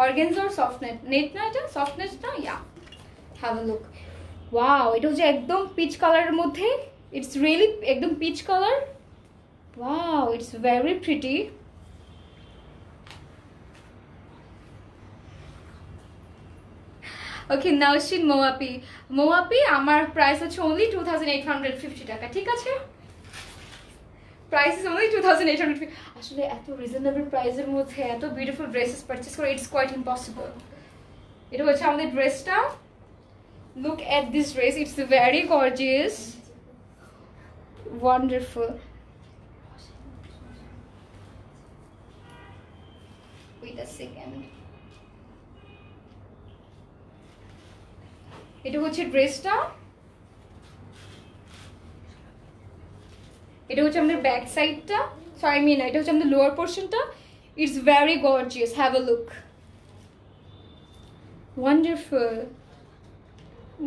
অর্গানজার সফট নেট, নেট না এটা সফট নেট না, yeah. Have a look. Wow, এটা হচ্ছে একদম পিচ কালারের মধ্যে, ইটস রিয়েলি একদম peach colour. Wow, it's very pretty. Okay Naushin মোয়াপি, মোয়াপি আমার প্রাইস হচ্ছে অনলি 2850 টাকা, ঠিক আছে? Price is only 2850। আসলে এত রিজনেবল প্রাইসের মধ্যে এত বিউটিফুল ড্রেসেস পারচেস করা ইটস কোয়াইট ইম্পসিবল। এটা হচ্ছে আমাদের ড্রেসটা। Look at this dress, it's very gorgeous, wonderful. Wait a second. এটা হচ্ছে ড্রেসটা, এটা হচ্ছে আমাদের ব্যাক সাইডটা, সরি মিন এটা হচ্ছে আমাদের লোয়ার পোর্শনটা। It's very gorgeous, have a look, wonderful.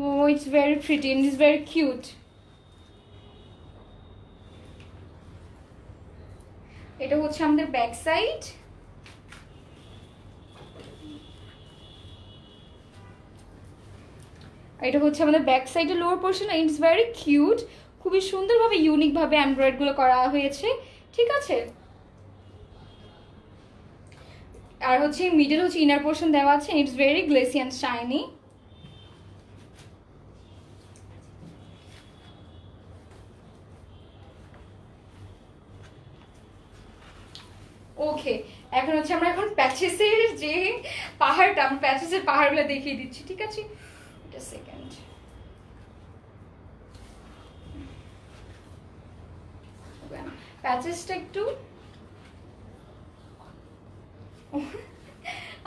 Oh, it's very pretty and it's very cute. এটা হচ্ছে আমাদের ব্যাক সাইড। এটা হচ্ছে আমাদের ব্যাক সাইডের lower portion. It's very cute, খুবই সুন্দরভাবে ইউনিকভাবে এমব্রয়েডগুলো করা হয়েছে, ঠিক আছে? আর হচ্ছে মিডল হচ্ছে ইনার পোর্শন দেওয়া আছে। It's very glossy and shiny. Okay, এখন হচ্ছে আমরা এখন প্যাচেসের যে পাহাড়টা, আমরা প্যাচেসের পাহাড়গুলো দেখিয়ে দিচ্ছি, ঠিক আছে? একটা সেকেন্ড। প্যাচেসটা একটু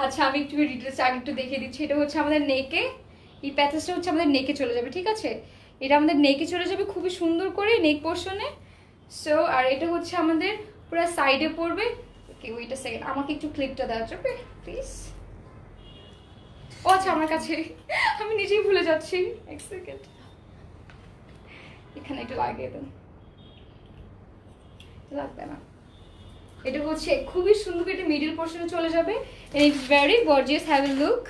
আচ্ছা আমি একটু ডিটেলস আগে একটু দেখিয়ে দিচ্ছি। এটা হচ্ছে আমাদের নেকে, এই প্যাচেসটা হচ্ছে আমাদের নেকে চলে যাবে, ঠিক আছে? এটা আমাদের নেকে চলে যাবে খুবই সুন্দর করে নেক পোর্শনে। সো আর এটা হচ্ছে আমাদের পুরো সাইডে পড়বে। ওকে ওয়েট আ সেকেন্ড, আমাকে একটু ক্লিপটা দেওয়া যাবে প্লিজ? ও আচ্ছা আমার কাছে, আমি নিজেই ভুলে যাচ্ছি, এক সেকেন্ড, এখানে একটু লাগিয়ে দেন, লাগবে না। এটা হচ্ছে খুবই সুন্দর করে মিডল পোর্শনে চলে যাবে। And it's very gorgeous, have a look.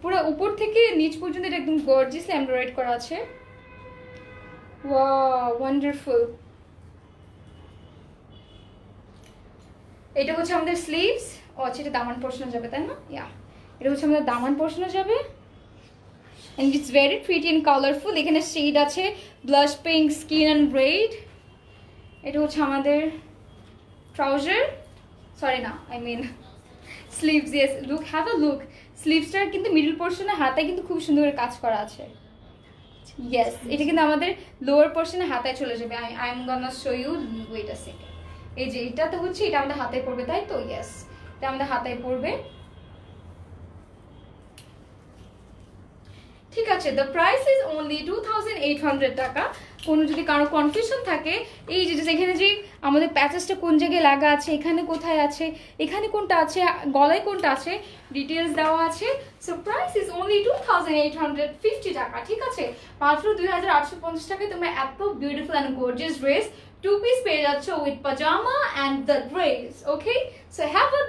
পুরো উপর থেকে নিচ পর্যন্ত এটা একদম গর্জিয়াসলি এমব্রয়েড করা আছে। Wow, wonderful. এটা হচ্ছে আমাদের স্লিভস। ও আচ্ছা এটা দামান পোর্শনে যাবে তাই না? ইয়া, এটা হচ্ছে আমাদের দামান পোর্শনে যাবে। And it's very pretty and colourful. এখানে শেড আছে blush pink, skin and red. এটা হচ্ছে আমাদের ট্রাউজার, সরি না I mean sleeves. Yes, look, have a look. স্লিভসটার কিন্তু মিডল পোর্শনে হাতায় কিন্তু খুব সুন্দর করে কাজ করা আছে। ইয়েস, এটা কিন্তু আমাদের লোয়ার পোর্শনে হাতায় চলে যাবে। I am gonna show you, wait a second. এই যে এটা তো হচ্ছে এটা আমাদের হাতায় পড়বে, তাই তো? ইয়েস, এটা আমাদের হাতায় পড়বে, ঠিক আছে? দ্য প্রাইস ইজ অনলি 2800 টাকা। কোনো যদি কারো কনফিউশন থাকে, এই যে এখানে যে আমাদের প্যাচেসটা কোন জায়গায় লাগা আছে, এখানে কোথায় আছে, এখানে কোনটা আছে, গলায় কোনটা আছে, ডিটেলস দেওয়া আছে। সো প্রাইস ইজ অনলি 2850 টাকা, ঠিক আছে? মাত্র 2850 টাকায় তোমরা এত beautiful and gorgeous dress two piece পেয়ে যাচ্ছ with pyjama and the dress. Okay, so have a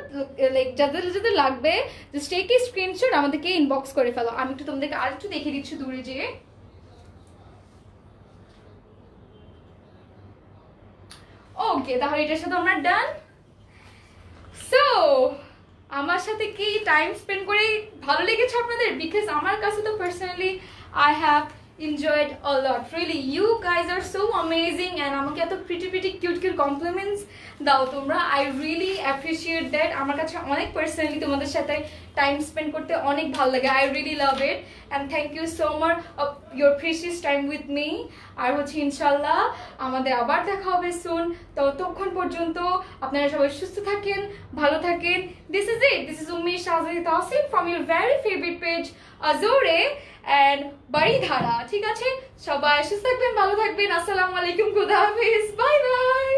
like, যাদের যাদের লাগবে জাস্ট টেক এ স্ক্রিনশট, আমাদেরকে ইনবক্স করে ফেলো। আমি একটু তোমাদেরকে আর একটু দেখিয়ে দিচ্ছি দূরে যেয়ে। ওকে, তাহলে এটার সাথে আমরা ডান। সো আমার সাথে কি টাইম স্পেন্ড করে ভালো লেগেছে আপনাদের? বিকজ আমার কাছে তো personally I have enjoyed a lot, really. You guys are so amazing and আমাকে এত pretty cute compliments দাও তোমরা। I really appreciate that. আমার কাছে অনেক পার্সোনালি তোমাদের সাথে টাইম স্পেন্ড করতে অনেক ভালো লাগে। I really love it and thank you so much of your precious time with me. আর হচ্ছে ইনশাল্লাহ আমাদের আবার দেখা হবে সুন। ততক্ষণ পর্যন্ত আপনারা সবাই সুস্থ থাকেন, ভালো থাকেন। This is it. This is Ummi Shazali Tawsif from your very favorite page Azore and Baridhara, ঠিক আছে? সবাই সুস্থ থাকবেন, ভালো থাকবেন। আসসালামু আলাইকুম, খুদা হাফেজ, বাই বাই।